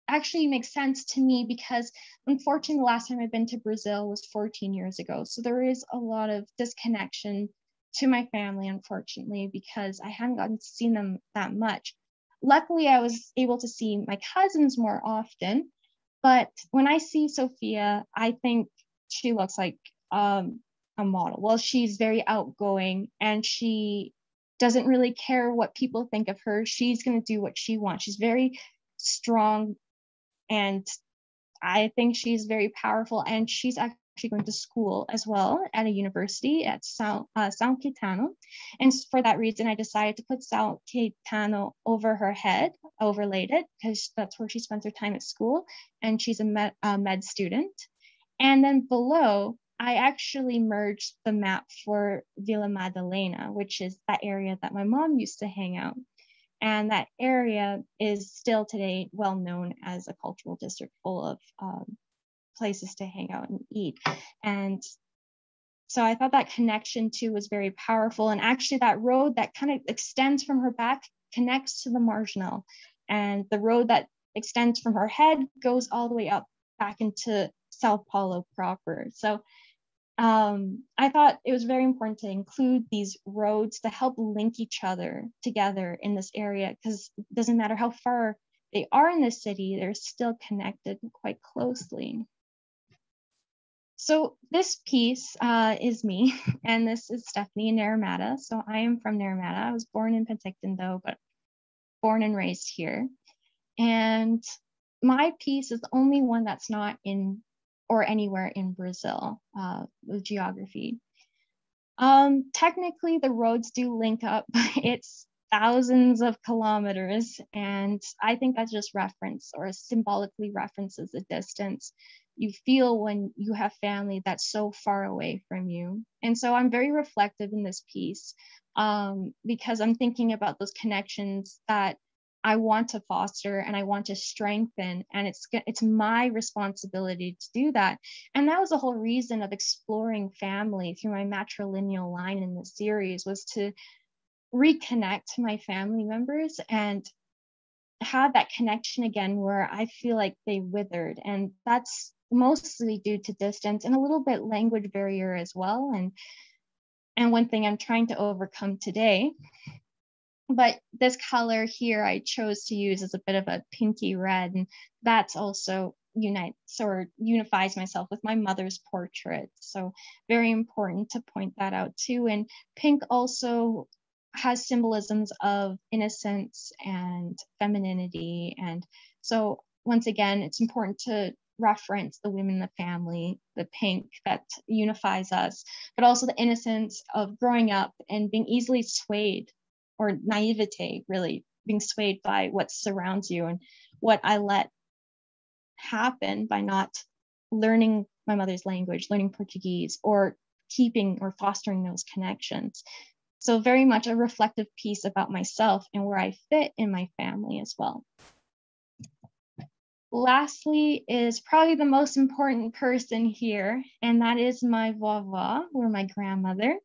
actually makes sense to me because unfortunately the last time I've been to Brazil was 14 years ago. So there is a lot of disconnection to my family, unfortunately, because I hadn't gotten to see them that much. Luckily, I was able to see my cousins more often, but when I see Sophia, I think she looks like a model. Well, she's very outgoing and she doesn't really care what people think of her. She's going to do what she wants. She's very strong, and I think she's very powerful, and she's actually going to school as well at a university at São Caetano. And for that reason, I decided to put São Caetano over her head, overlaid it, because that's where she spends her time at school, and she's a med student. And then below, I actually merged the map for Vila Madalena, which is that area that my mom used to hang out. And that area is still today well known as a cultural district full of places to hang out and eat. And so I thought that connection too was very powerful. And actually that road that kind of extends from her back connects to the marginal. And the road that extends from her head goes all the way up back into Sao Paulo proper. So I thought it was very important to include these roads to help link each other together in this area, because it doesn't matter how far they are in the city, they're still connected quite closely. So this piece is me, and this is Stephanie in Naramata. So I am from Naramata. I was born in Penticton though, but born and raised here. And my piece is the only one that's not in or anywhere in Brazil, with geography. Technically the roads do link up, but it's thousands of kilometers. And I think that just reference or symbolically references the distance you feel when you have family that's so far away from you. And so I'm very reflective in this piece, because I'm thinking about those connections that I want to foster and I want to strengthen, and it's my responsibility to do that. And that was the whole reason of exploring family through my matrilineal line in the series, was to reconnect to my family members and have that connection again where I feel like they withered. And that's mostly due to distance and a little bit language barrier as well. And one thing I'm trying to overcome today. But this color here I chose to use as a bit of a pinky red, and that's also unifies myself with my mother's portrait. So very important to point that out too. And pink also has symbolisms of innocence and femininity. And so once again, it's important to reference the women in the family, the pink that unifies us, but also the innocence of growing up and being easily swayed, or naivete, really being swayed by what surrounds you, and what I let happen by not learning my mother's language, learning Portuguese, or keeping or fostering those connections. So very much a reflective piece about myself and where I fit in my family as well. Lastly is probably the most important person here, and that is my vovó, or my grandmother.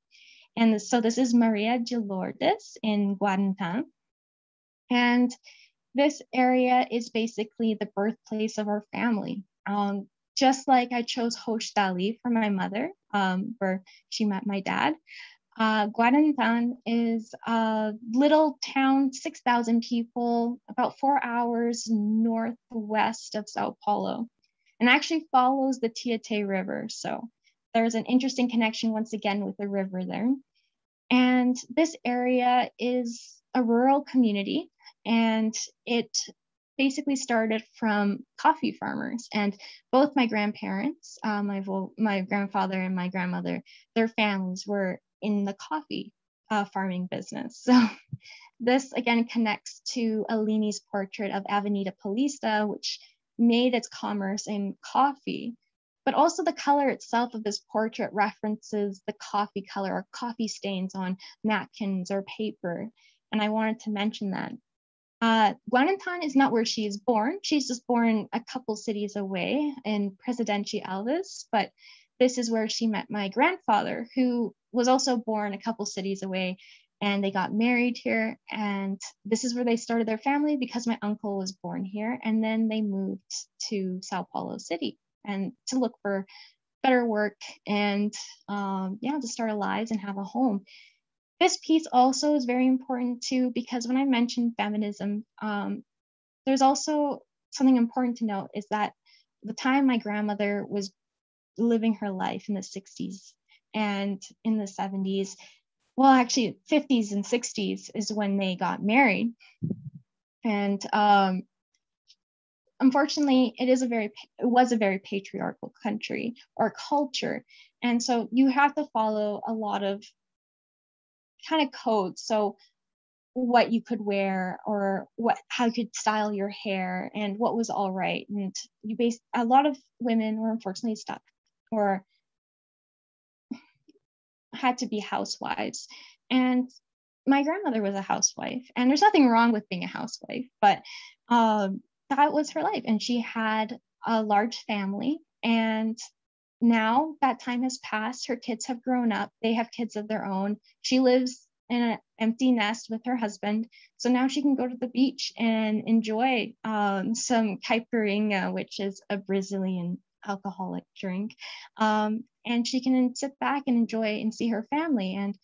And so this is Maria de Lourdes in Guantanamo. And this area is basically the birthplace of our family. Just like I chose Hoshtali for my mother, where she met my dad, Guantanamo is a little town, 6,000 people, about 4 hours northwest of Sao Paulo, and actually follows the Tietê River. So there's an interesting connection once again with the river there. And this area is a rural community, and it basically started from coffee farmers. And both my grandparents, my grandfather and my grandmother, their families were in the coffee farming business. So this again connects to Alini's portrait of Avenida Paulista, which made its commerce in coffee. But also the color itself of this portrait references the coffee color or coffee stains on napkins or paper. And I wanted to mention that. Guantanamo is not where she is born. She's just born a couple cities away in Presidente Alves, but this is where she met my grandfather, who was also born a couple cities away, and they got married here. And this is where they started their family because my uncle was born here. And then they moved to Sao Paulo City and to look for better work and to start our lives and have a home. This piece also is very important too, because when I mentioned feminism, there's also something important to note is that the time my grandmother was living her life in the 60s and in the 70s, well, actually 50s and 60s is when they got married. And unfortunately, it was a very patriarchal country or culture. And so you have to follow a lot of kind of codes. So what you could wear, or how you could style your hair, and what was all right. And a lot of women were unfortunately stuck or had to be housewives. And my grandmother was a housewife, and there's nothing wrong with being a housewife, but that was her life. And she had a large family, and now that time has passed. Her kids have grown up. They have kids of their own. She lives in an empty nest with her husband. So now she can go to the beach and enjoy some caipirinha, which is a Brazilian alcoholic drink. And she can sit back and enjoy and see her family. And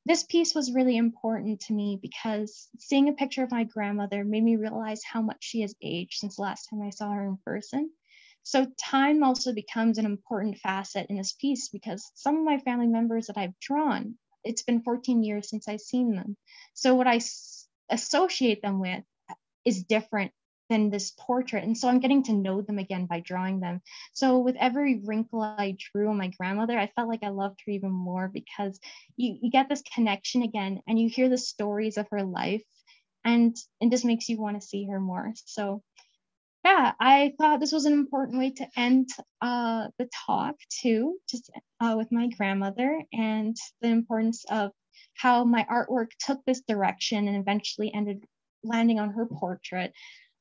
this piece was really important to me because seeing a picture of my grandmother made me realize how much she has aged since the last time I saw her in person. So time also becomes an important facet in this piece because some of my family members that I've drawn, it's been 14 years since I've seen them. So what I associate them with is different than this portrait. And so I'm getting to know them again by drawing them. So with every wrinkle I drew on my grandmother, I felt like I loved her even more because you get this connection again and you hear the stories of her life and it just makes you want to see her more. So yeah, I thought this was an important way to end the talk too, just with my grandmother and the importance of how my artwork took this direction and eventually ended landing on her portrait.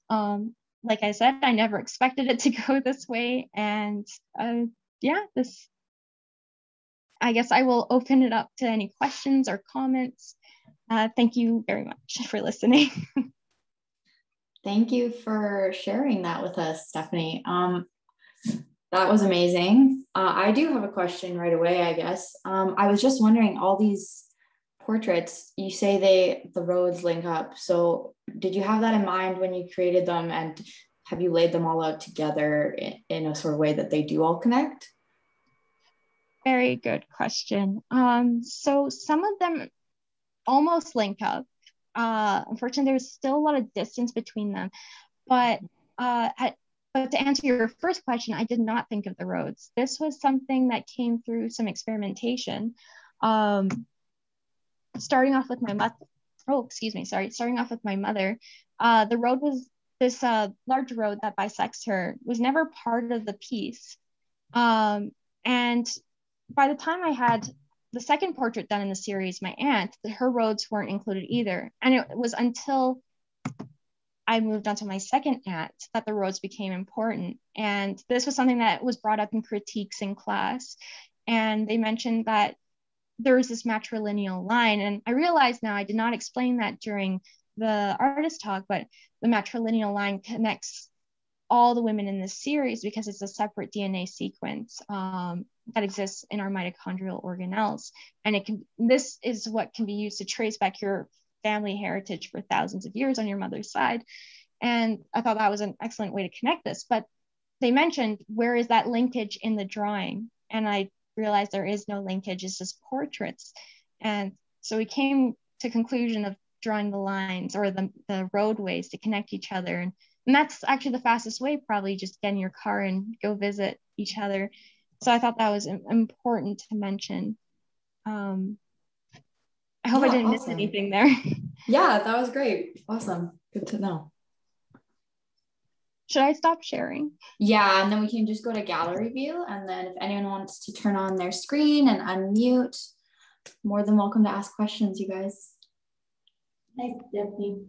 Like I said, I never expected it to go this way. And yeah, I guess I will open it up to any questions or comments. Thank you very much for listening. Thank you for sharing that with us, Stephanie. That was amazing. I do have a question right away, I guess. I was just wondering, all these portraits, you say the roads link up. So did you have that in mind when you created them, and have you laid them all out together in a sort of way that they do all connect? Very good question. So some of them almost link up. Unfortunately, there's still a lot of distance between them. But to answer your first question, I did not think of the roads. This was something that came through some experimentation. Starting off with my mother. Starting off with my mother, the road was this large road that bisects her was never part of the piece. And by the time I had the second portrait done in the series, my aunt, her roads weren't included either. And it was until I moved on to my second aunt that the roads became important. And this was something that was brought up in critiques in class. And they mentioned that there was this matrilineal line. And I realize now I did not explain that during the artist talk, but the matrilineal line connects all the women in this series because it's a separate DNA sequence that exists in our mitochondrial organelles. And this is what can be used to trace back your family heritage for thousands of years on your mother's side. And I thought that was an excellent way to connect this. But they mentioned, where is that linkage in the drawing? And I realized there is no linkage, it's just portraits. And so we came to conclusion of drawing the lines or the roadways to connect each other. And that's actually the fastest way, probably just get in your car and go visit each other. So I thought that was important to mention. I hope I didn't miss anything there. Yeah, that was great. Awesome. Good to know. Should I stop sharing? Yeah, and then we can just go to gallery view. And then if anyone wants to turn on their screen and unmute, more than welcome to ask questions, you guys. Hi, Stephanie.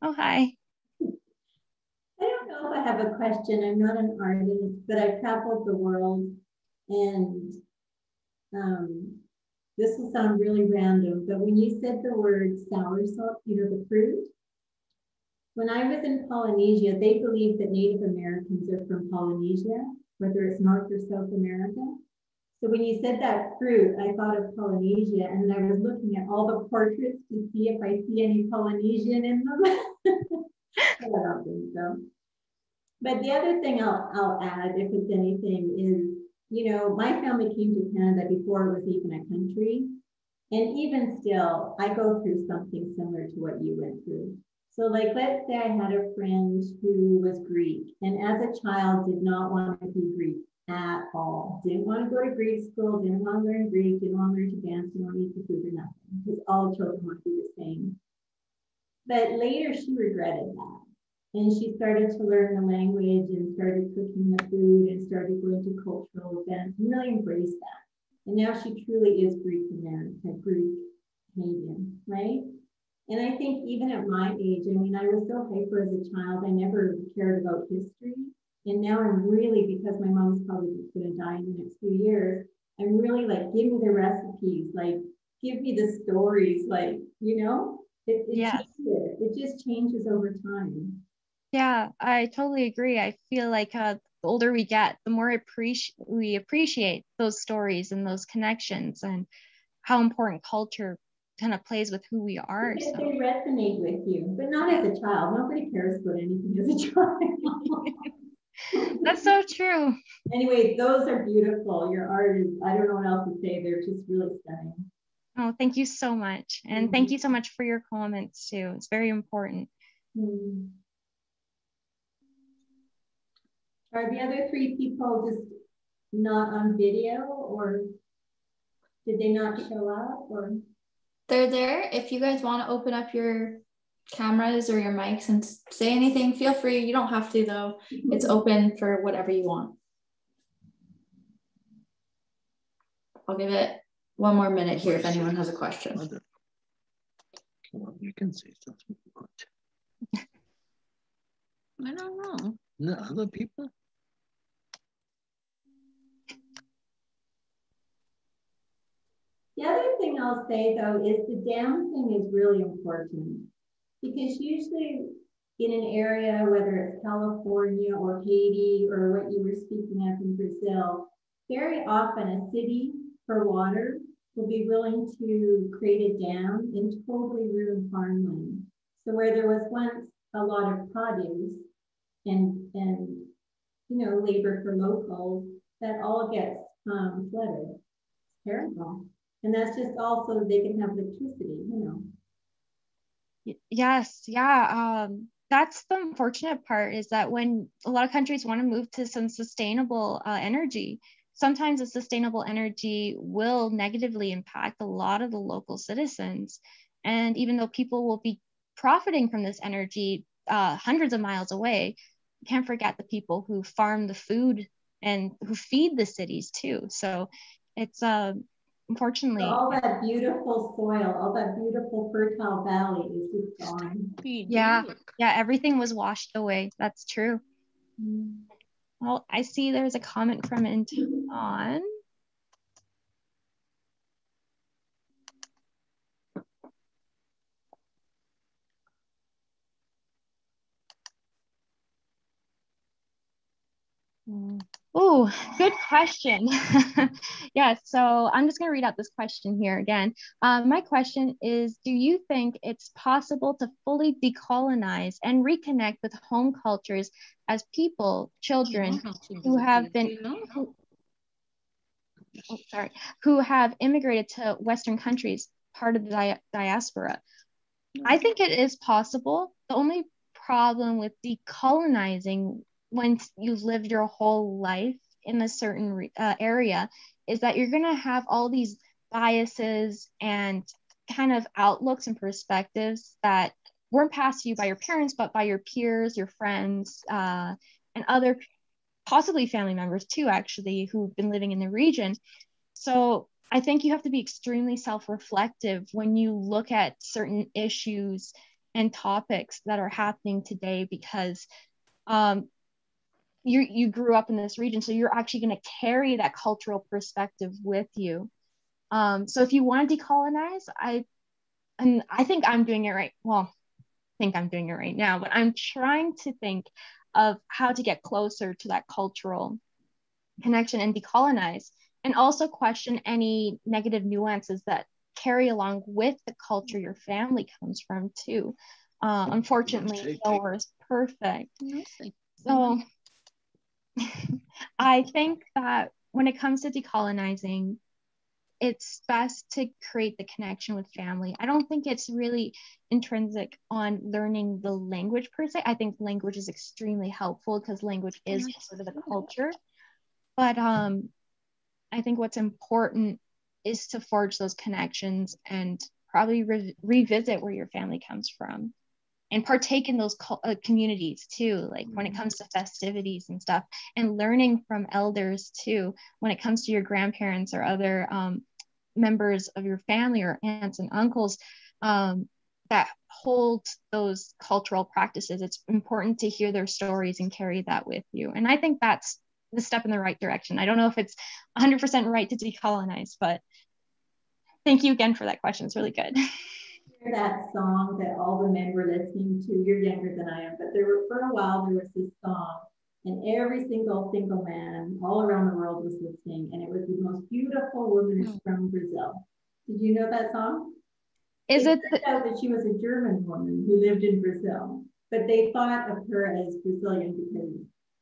Oh, hi. I don't know if I have a question. I'm not an artist, but I've traveled the world, and this will sound really random, but when you said the word soursop, the fruit, when I was in Polynesia, they believe that Native Americans are from Polynesia, whether it's North or South America. So when you said that fruit, I thought of Polynesia, and I was looking at all the portraits to see if I see any Polynesian in them. I don't think so. But the other thing I'll add, if it's anything, is, my family came to Canada before it was even a country. And even still, I go through something similar to what you went through. So let's say I had a friend who was Greek, and as a child did not want to be Greek at all. Didn't want to go to Greek school, didn't want to learn Greek, didn't want to learn to dance, didn't want to eat the food or nothing, because all children want to be the same. But later she regretted that. And she started to learn the language and started cooking the food and started going to cultural events and really embraced that. And now she truly is Greek American, Greek Canadian, right? And I think even at my age, I was so hyper as a child, I never cared about history. And now I'm really, because my mom's probably going to die in the next few years, I'm really like, give me the recipes, like, give me the stories, like, it just changes over time. Yeah, I totally agree. I feel like the older we get, the more we appreciate those stories and those connections and how important culture kind of plays with who we are. Because they resonate with you, but not as a child. Nobody cares about anything as a child. That's so true. Anyway, those are beautiful. Your art is, I don't know what else to say. They're just really stunning. Oh, thank you so much. And thank you so much for your comments too. It's very important. Are the other three people just not on video, or did they not show up, or? They're there. If you guys want to open up your cameras or your mics and say anything, feel free. You don't have to though. It's open for whatever you want. I'll give it one more minute here if anyone has a question. Well, you can say something if you want. I don't know. No, other people? The other thing I'll say though is the dam thing is really important, because usually in an area, whether it's California or Haiti or what you were speaking of in Brazil, very often a city for water will be willing to create a dam and totally ruin farmland. So where there was once a lot of produce and you know, labor for locals, that all gets flooded. It's terrible. And that's just also they can have electricity, you know. Yes, yeah. That's the unfortunate part, is that when a lot of countries want to move to some sustainable energy, sometimes the sustainable energy will negatively impact a lot of the local citizens. And even though people will be profiting from this energy hundreds of miles away, you can't forget the people who farm the food and who feed the cities too. So it's unfortunately, so all that beautiful soil, all that beautiful fertile valley is just gone. Yeah, everything was washed away. That's true. Well, I see there's a comment from Anton. Oh, good question. Yeah, so I'm just going to read out this question here again. My question is, do you think it's possible to fully decolonize and reconnect with home cultures as people, children who have been, who have immigrated to Western countries, part of the diaspora? I think it is possible. The only problem with decolonizing once you've lived your whole life in a certain area is that you're going to have all these biases and kind of outlooks and perspectives that weren't passed to you by your parents, but by your peers, your friends, and other possibly family members too, actually, who've been living in the region. So I think you have to be extremely self-reflective when you look at certain issues and topics that are happening today, because you grew up in this region, so you're actually going to carry that cultural perspective with you. So if you want to decolonize, I think I'm doing it right. Well, I think I'm doing it right now, but I'm trying to think of how to get closer to that cultural connection and decolonize, and also question any negative nuances that carry along with the culture your family comes from too. Unfortunately, nowhere is perfect. So I think that when it comes to decolonizing, it's best to create the connection with family. I don't think it's really intrinsic on learning the language per se. I think language is extremely helpful because language is part of the culture. But I think what's important is to forge those connections and probably revisit where your family comes from and partake in those communities too, like when it comes to festivities and stuff, and learning from elders too, when it comes to your grandparents or other members of your family or aunts and uncles that hold those cultural practices. It's important to hear their stories and carry that with you. And I think that's the step in the right direction. I don't know if it's 100% right to decolonize, but thank you again for that question. It's really good. That song that all the men were listening to, you're younger than I am, but for a while there was this song And every single man all around the world was listening. And it was the most beautiful woman from Brazil. Did you know that song? It turned out that she was a German woman who lived in Brazil, but they thought of her as Brazilian because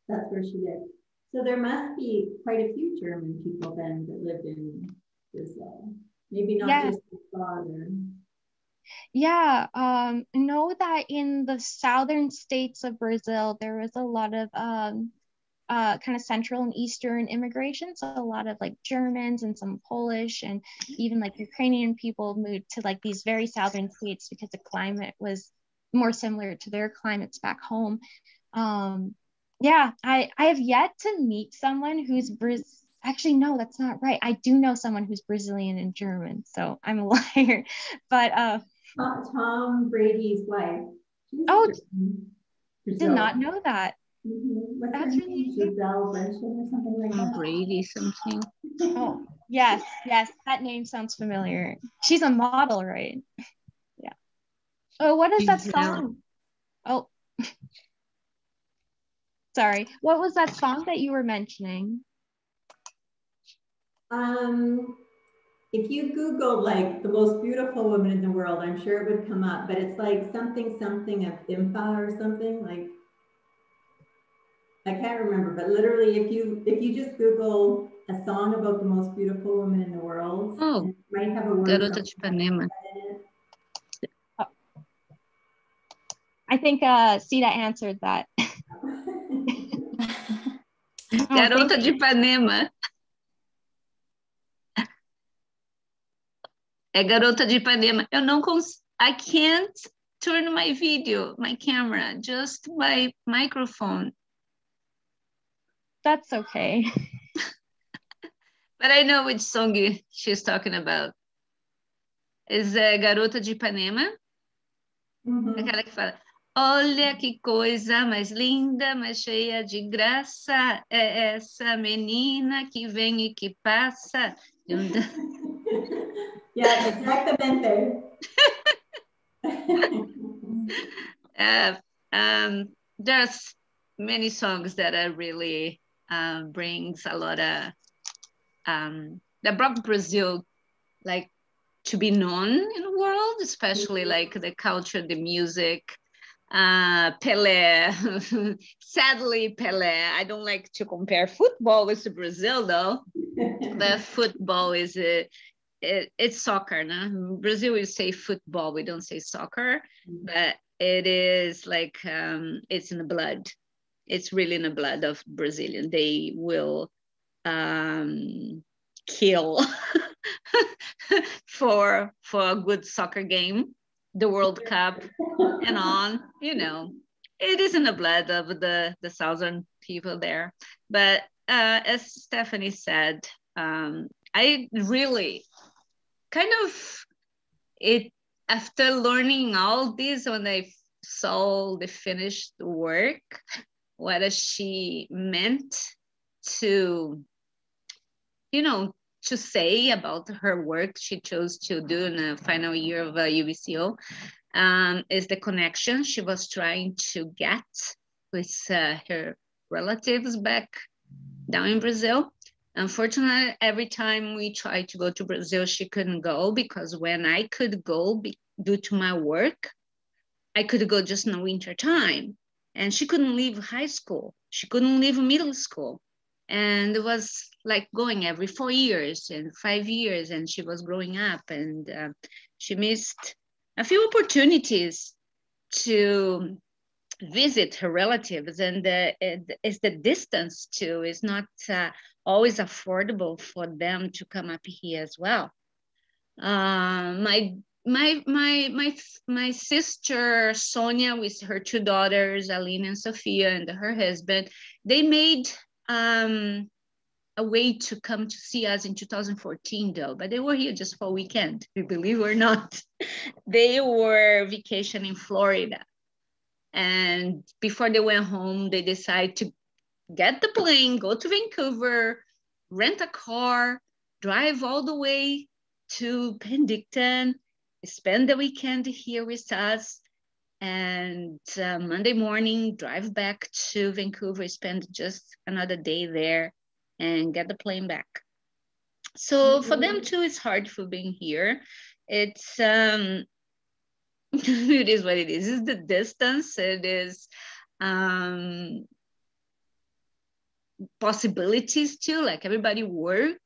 that's where she lived. So there must be quite a few German people then that lived in Brazil. Maybe not just the father. Yeah, know that in the southern states of Brazil, there was a lot of kind of Central and Eastern immigration. So a lot of like Germans and some Polish and even like Ukrainian people moved to like these very southern states because the climate was more similar to their climates back home. Yeah, I have yet to meet someone who's actually, no, that's not right. I do know someone who's Brazilian and German, so I'm a liar. But Tom Brady's wife. Did not know that. Mm-hmm. That's really Giselle Bundchen or something like that. Brady something. Oh, yes, that name sounds familiar. She's a model, right? Yeah. Oh, what is that song? Oh, sorry. What was that song that you were mentioning? If you Google like the most beautiful woman in the world, I'm sure it would come up, but it's like something of Impa or something like, I can't remember, but literally if you just Google a song about the most beautiful woman in the world, it might have a word. Garota de Ipanema. Oh. I think Sita answered that. Garota de Ipanema. É Garota de Ipanema. Eu não consigo. I can't turn my video, my camera, just my microphone. That's okay. But I know which song she's talking about. Is Garota de Ipanema? Aquela que fala: olha que coisa mais linda, mais cheia de graça, é essa menina que vem e que passa. Yeah, exactamente. There's many songs that are really brings a lot of that brought Brazil like to be known in the world, especially like the culture, the music. Pelé, sadly Pelé. I don't like to compare football with Brazil though. But football is it's soccer, no? Brazil we say football, we don't say soccer, but it is like it's in the blood. It's really in the blood of Brazilian. They will kill for a good soccer game, the World Cup and on, you know, it is in the blood of the southern people there. But as Stephanie said, I really kind of after learning all this, when I saw the finished work, what she meant to, you know, to say about her work she chose to do in the final year of UBCO, is the connection she was trying to get with her relatives back down in Brazil. Unfortunately, every time we tried to go to Brazil, she couldn't go, because when I could go due to my work, I could go just in the winter time. And she couldn't leave high school. She couldn't leave middle school. And it was like going every 4 years and 5 years, and she was growing up, and she missed a few opportunities to visit her relatives, and it's the distance too. It's not always affordable for them to come up here as well. My sister Sonia, with her 2 daughters, Aline and Sophia, and her husband, they made a way to come to see us in 2014 though, but they were here just for a weekend, believe it or not. They were vacationing in Florida, and before they went home, they decided to get the plane, go to Vancouver, rent a car, drive all the way to Penticton, spend the weekend here with us. And Monday morning, drive back to Vancouver, spend just another day there and get the plane back. So for them too, it's hard for being here. It's, it is what it is. It's the distance. It is possibilities too, like everybody work,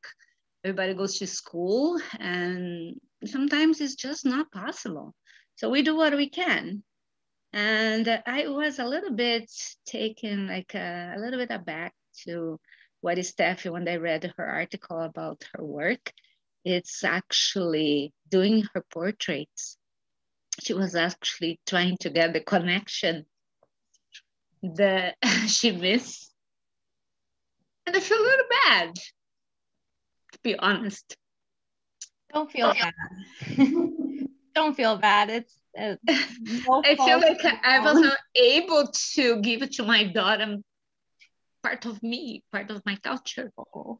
everybody goes to school, and sometimes it's just not possible. So we do what we can. And I was a little bit taken, like a little bit aback to what is Steffi when I read her article about her work. It's actually doing her portraits. She was actually trying to get the connection that she missed. And I feel a little bad, to be honest. Don't feel bad. Don't feel bad. It's no I feel like I was not not able to give it to my daughter part of me, part of my culture. But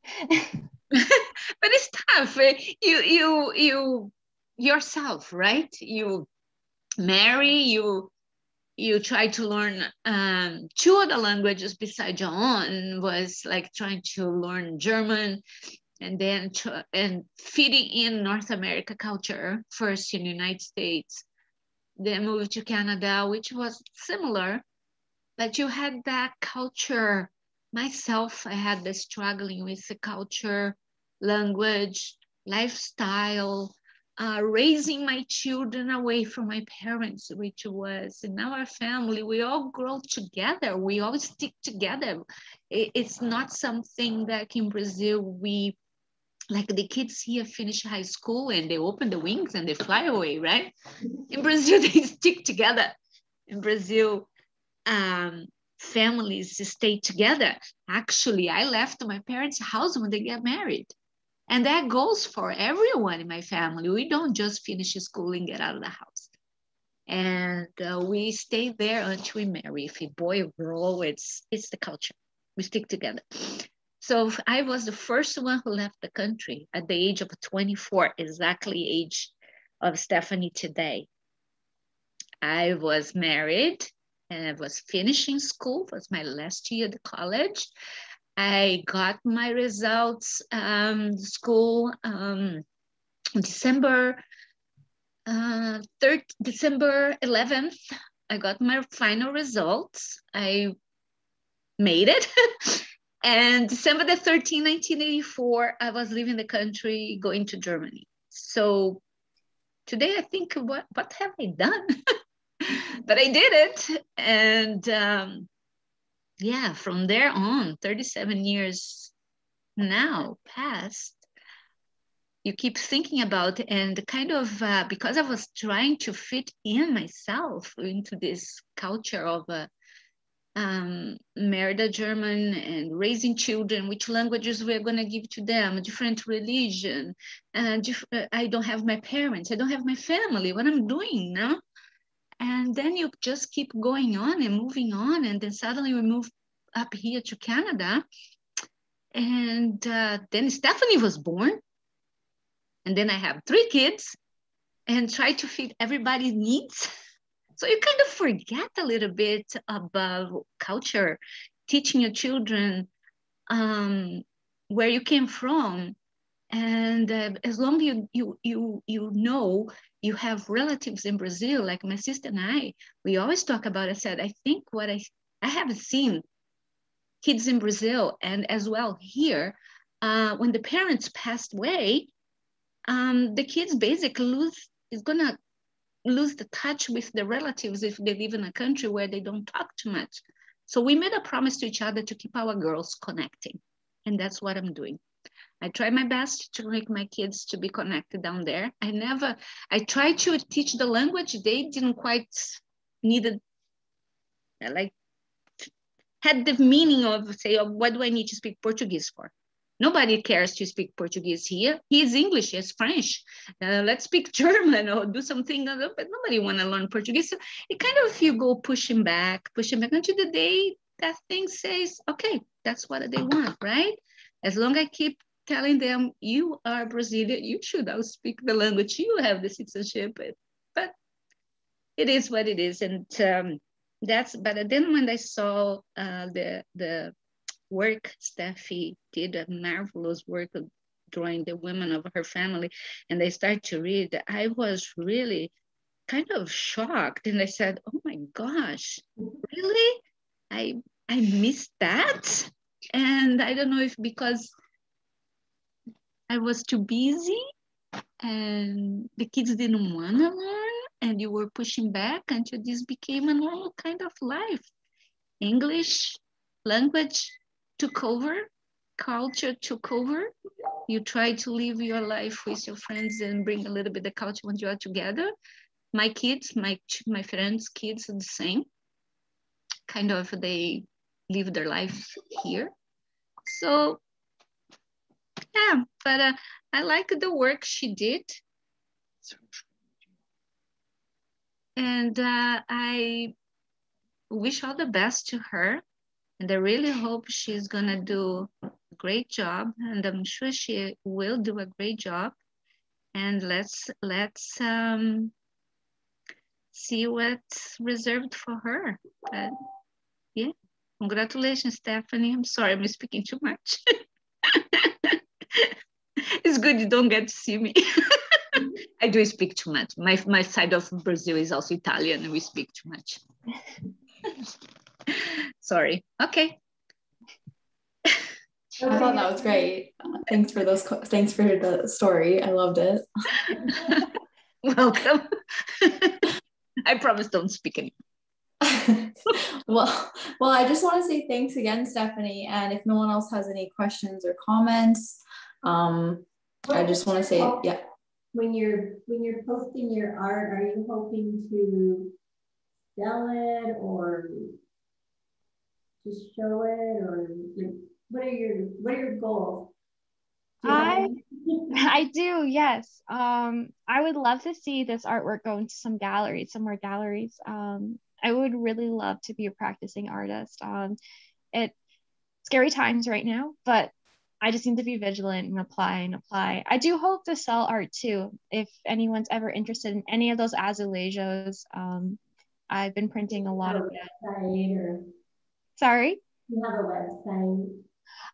it's tough. You yourself, right? You marry, you try to learn 2 other languages besides your own, was like trying to learn German and then and fitting in North America culture first in the United States, then moved to Canada, which was similar, but you had that culture. Myself, I had been struggling with the culture, language, lifestyle, raising my children away from my parents, which was in our family, we all grow together, we all stick together. It's not something that in Brazil, we, like the kids here finish high school and they open the wings and they fly away, right? In Brazil, they stick together. In Brazil, families stay together. Actually, I left my parents' house when they get married. And that goes for everyone in my family. We don't just finish school and get out of the house. And we stay there until we marry. If a boy or girl, it's the culture. We stick together. So I was the first one who left the country at the age of 24, exactly age of Stephanie today. I was married and I was finishing school. It was my last year at college. I got my results school December 11th. I got my final results. I made it. And December the 13th, 1984, I was leaving the country, going to Germany. So today I think, what have I done? But I did it. And yeah, from there on, 37 years now passed, you keep thinking about, and kind of, because I was trying to fit in myself into this culture of married a German and raising children, which languages we're going to give to them, a different religion, and I don't have my parents, I don't have my family, what I'm doing now? And then you just keep going on and moving on. And then suddenly we move up here to Canada. And then Stephanie was born. And then I have 3 kids and try to fit everybody's needs. So you kind of forget a little bit about culture, teaching your children where you came from. And as long as you know you have relatives in Brazil, like my sister and I, we always talk about, I said, I think what I have seen kids in Brazil and as well here, when the parents passed away, the kids basically is gonna lose the touch with the relatives if they live in a country where they don't talk too much. So we made a promise to each other to keep our girls connecting. And that's what I'm doing. I try my best to make my kids to be connected down there. I tried to teach the language. They didn't quite need it, like, had the meaning of, say, what do I need to speak Portuguese for? Nobody cares to speak Portuguese here. He's English, he's French. Let's speak German or do something, but nobody want to learn Portuguese. So it kind of, you go pushing back until the day that thing says, okay, that's what they want, right? As long as I keep telling them, you are Brazilian, you should now speak the language, you have the citizenship. But it is what it is. And but then when I saw the work, Steffi did a marvelous work of drawing the women of her family, and they start to read, I was really kind of shocked. And I said, oh my gosh, really? I missed that. And I don't know if because I was too busy and the kids didn't want to learn and you were pushing back until this became a normal kind of life. English language took over, culture took over. You try to live your life with your friends and bring a little bit of culture when you are together. My kids, my friends' kids are the same. Kind of, they live their life here. So, yeah, but I like the work she did. And I wish all the best to her. And I really hope she's gonna do a great job. And I'm sure she will do a great job. And let's see what's reserved for her. But yeah, congratulations, Stephanie. I'm sorry, I'm speaking too much. It's good you don't get to see me. I do speak too much. My side of Brazil is also Italian and we speak too much. Sorry. Okay. I thought that was great. Thanks for the story. I loved it. Welcome. I promise don't speak anymore. well, I just want to say thanks again, Stephanie. And if no one else has any questions or comments, I just want to say, yeah. When you're posting your art, are you hoping to sell it or just show it, or what are your goals? I do, yes. I would love to see this artwork go into some more galleries. I would really love to be a practicing artist. It's scary times right now, but I just need to be vigilant and apply. I do hope to sell art too. If anyone's ever interested in any of those azulejos, I've been printing a lot of it. Sorry? You have a website?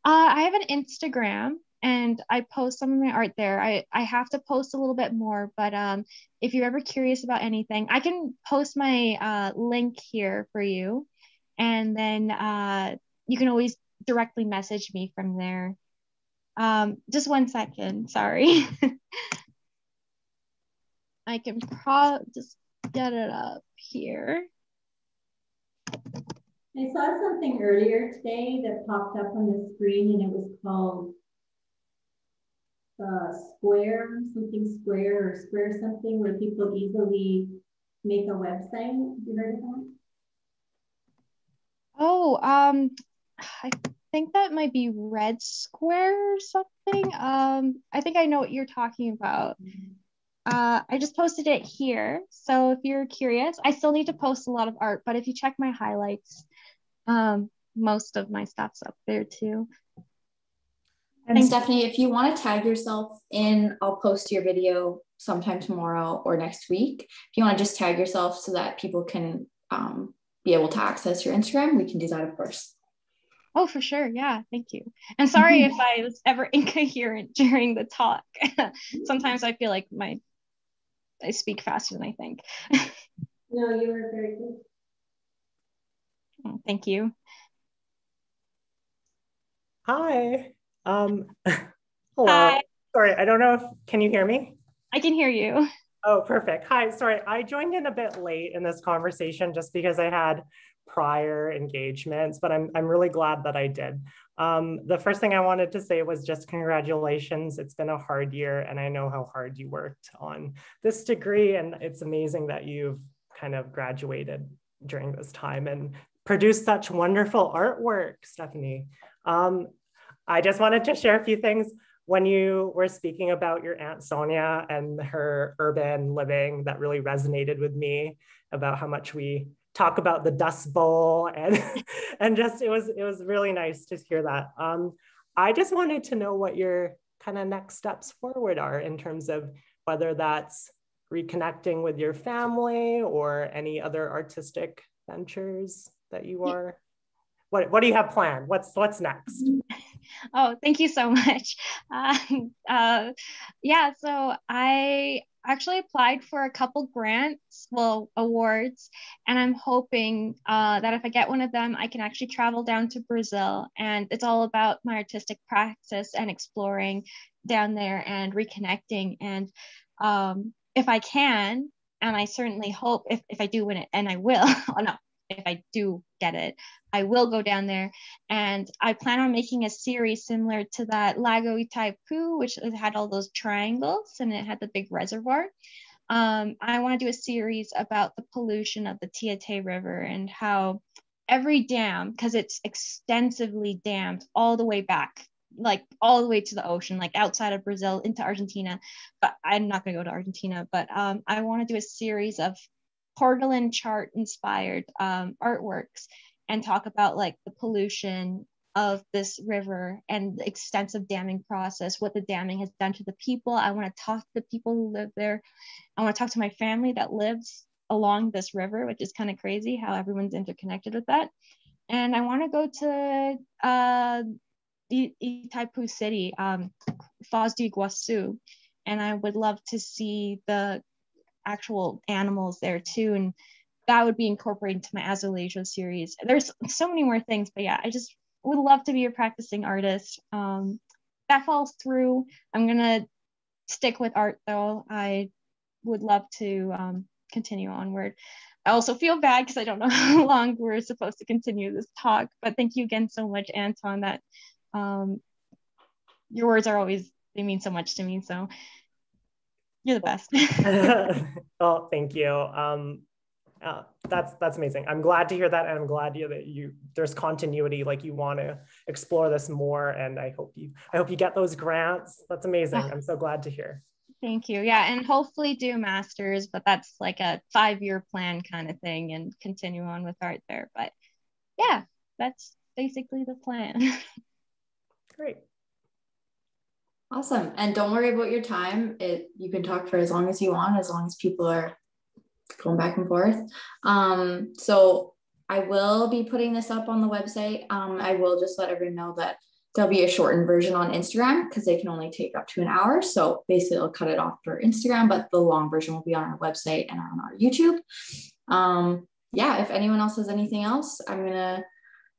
I have an Instagram and I post some of my art there. I have to post a little bit more, but if you're ever curious about anything, I can post my link here for you. And then you can always directly message me from there. Just 1 second, sorry. I can just get it up here. I saw something earlier today that popped up on the screen and it was called Square something, where people easily make a website. Have you heard of that? Oh, I think that might be Red Square or something. I think I know what you're talking about. I just posted it here. So if you're curious, I still need to post a lot of art, but if you check my highlights, most of my stuff's up there too. And Stephanie, if you want to tag yourself in, I'll post your video sometime tomorrow or next week. If you want to just tag yourself so that people can be able to access your Instagram, we can do that, of course. Oh, for sure. Yeah, thank you. And sorry if I was ever incoherent during the talk. Sometimes I feel like I speak faster than I think. No, you were very good. Oh, thank you. Hi. Hello. Hi. Sorry, I don't know can you hear me? I can hear you. Oh, perfect. Hi, sorry. I joined in a bit late in this conversation just because I had prior engagements, but I'm really glad that I did. The first thing I wanted to say was just congratulations. It's been a hard year and I know how hard you worked on this degree, and it's amazing that you've kind of graduated during this time and produced such wonderful artwork, Stephanie. I just wanted to share a few things. When you were speaking about your Aunt Sonia and her urban living, that really resonated with me about how much we talk about the Dust Bowl and just it was really nice to hear that. I just wanted to know what your kind of next steps forward are in terms of whether that's reconnecting with your family or any other artistic ventures that you are? What do you have planned? What's next? Oh, thank you so much. Yeah, so I actually applied for a couple grants, well, awards, and I'm hoping that if I get one of them, I can actually travel down to Brazil. And it's all about my artistic practice and exploring down there and reconnecting. And if I can, and I certainly hope if I do win it, and I will, oh no, if I do get it, I will go down there. And I plan on making a series similar to that Lago Itaipu, which had all those triangles and it had the big reservoir. I want to do a series about the pollution of the Tietê River and how every dam, because it's extensively dammed all the way back, like all the way to the ocean, like outside of Brazil into Argentina. But I'm not going to go to Argentina, but I want to do a series of Portland chart inspired artworks and talk about like the pollution of this river and the extensive damming process, what the damming has done to the people. I want to talk to the people who live there. I want to talk to my family that lives along this river, which is kind of crazy how everyone's interconnected with that. And I want to go to Itaipu City, Foz do Iguaçu, and I would love to see the actual animals there too, and that would be incorporated into my Azulejo series. There's so many more things, but yeah, I just would love to be a practicing artist. That falls through. I'm gonna stick with art though. I would love to continue onward. I also feel bad because I don't know how long we're supposed to continue this talk, but thank you again so much, Anton. That your words are always, they mean so much to me, so you're the best. Oh, thank you. That's amazing. I'm glad to hear that, and I'm glad to hear that there's continuity, like you want to explore this more, and I hope you get those grants. That's amazing. I'm so glad to hear. Thank you. Yeah, and hopefully do a master's, but that's like a 5-year plan kind of thing, and continue on with art there. But yeah, that's basically the plan. Great. Awesome. And don't worry about your time. You can talk for as long as you want, as long as people are going back and forth. So I will be putting this up on the website. I will just let everyone know that there'll be a shortened version on Instagram because they can only take up to an hour. So basically I'll cut it off for Instagram, but the long version will be on our website and on our YouTube. Yeah, if anyone else has anything else, I'm going to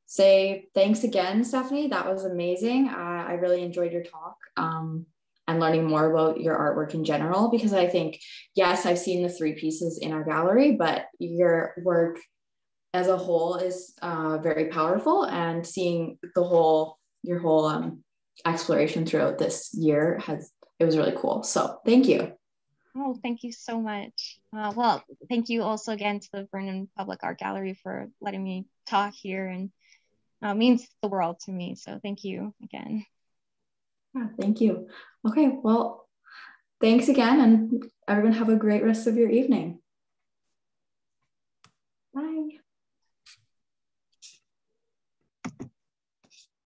say thanks again, Stephanie. That was amazing. I really enjoyed your talk and learning more about your artwork in general, because I think, yes, I've seen the 3 pieces in our gallery, but your work as a whole is very powerful, and seeing your whole exploration throughout this year it was really cool. So thank you. Oh, thank you so much. Well, thank you also again to the Vernon Public Art Gallery for letting me talk here, and means the world to me. So thank you again. Yeah, thank you. Okay, well, thanks again, and everyone have a great rest of your evening.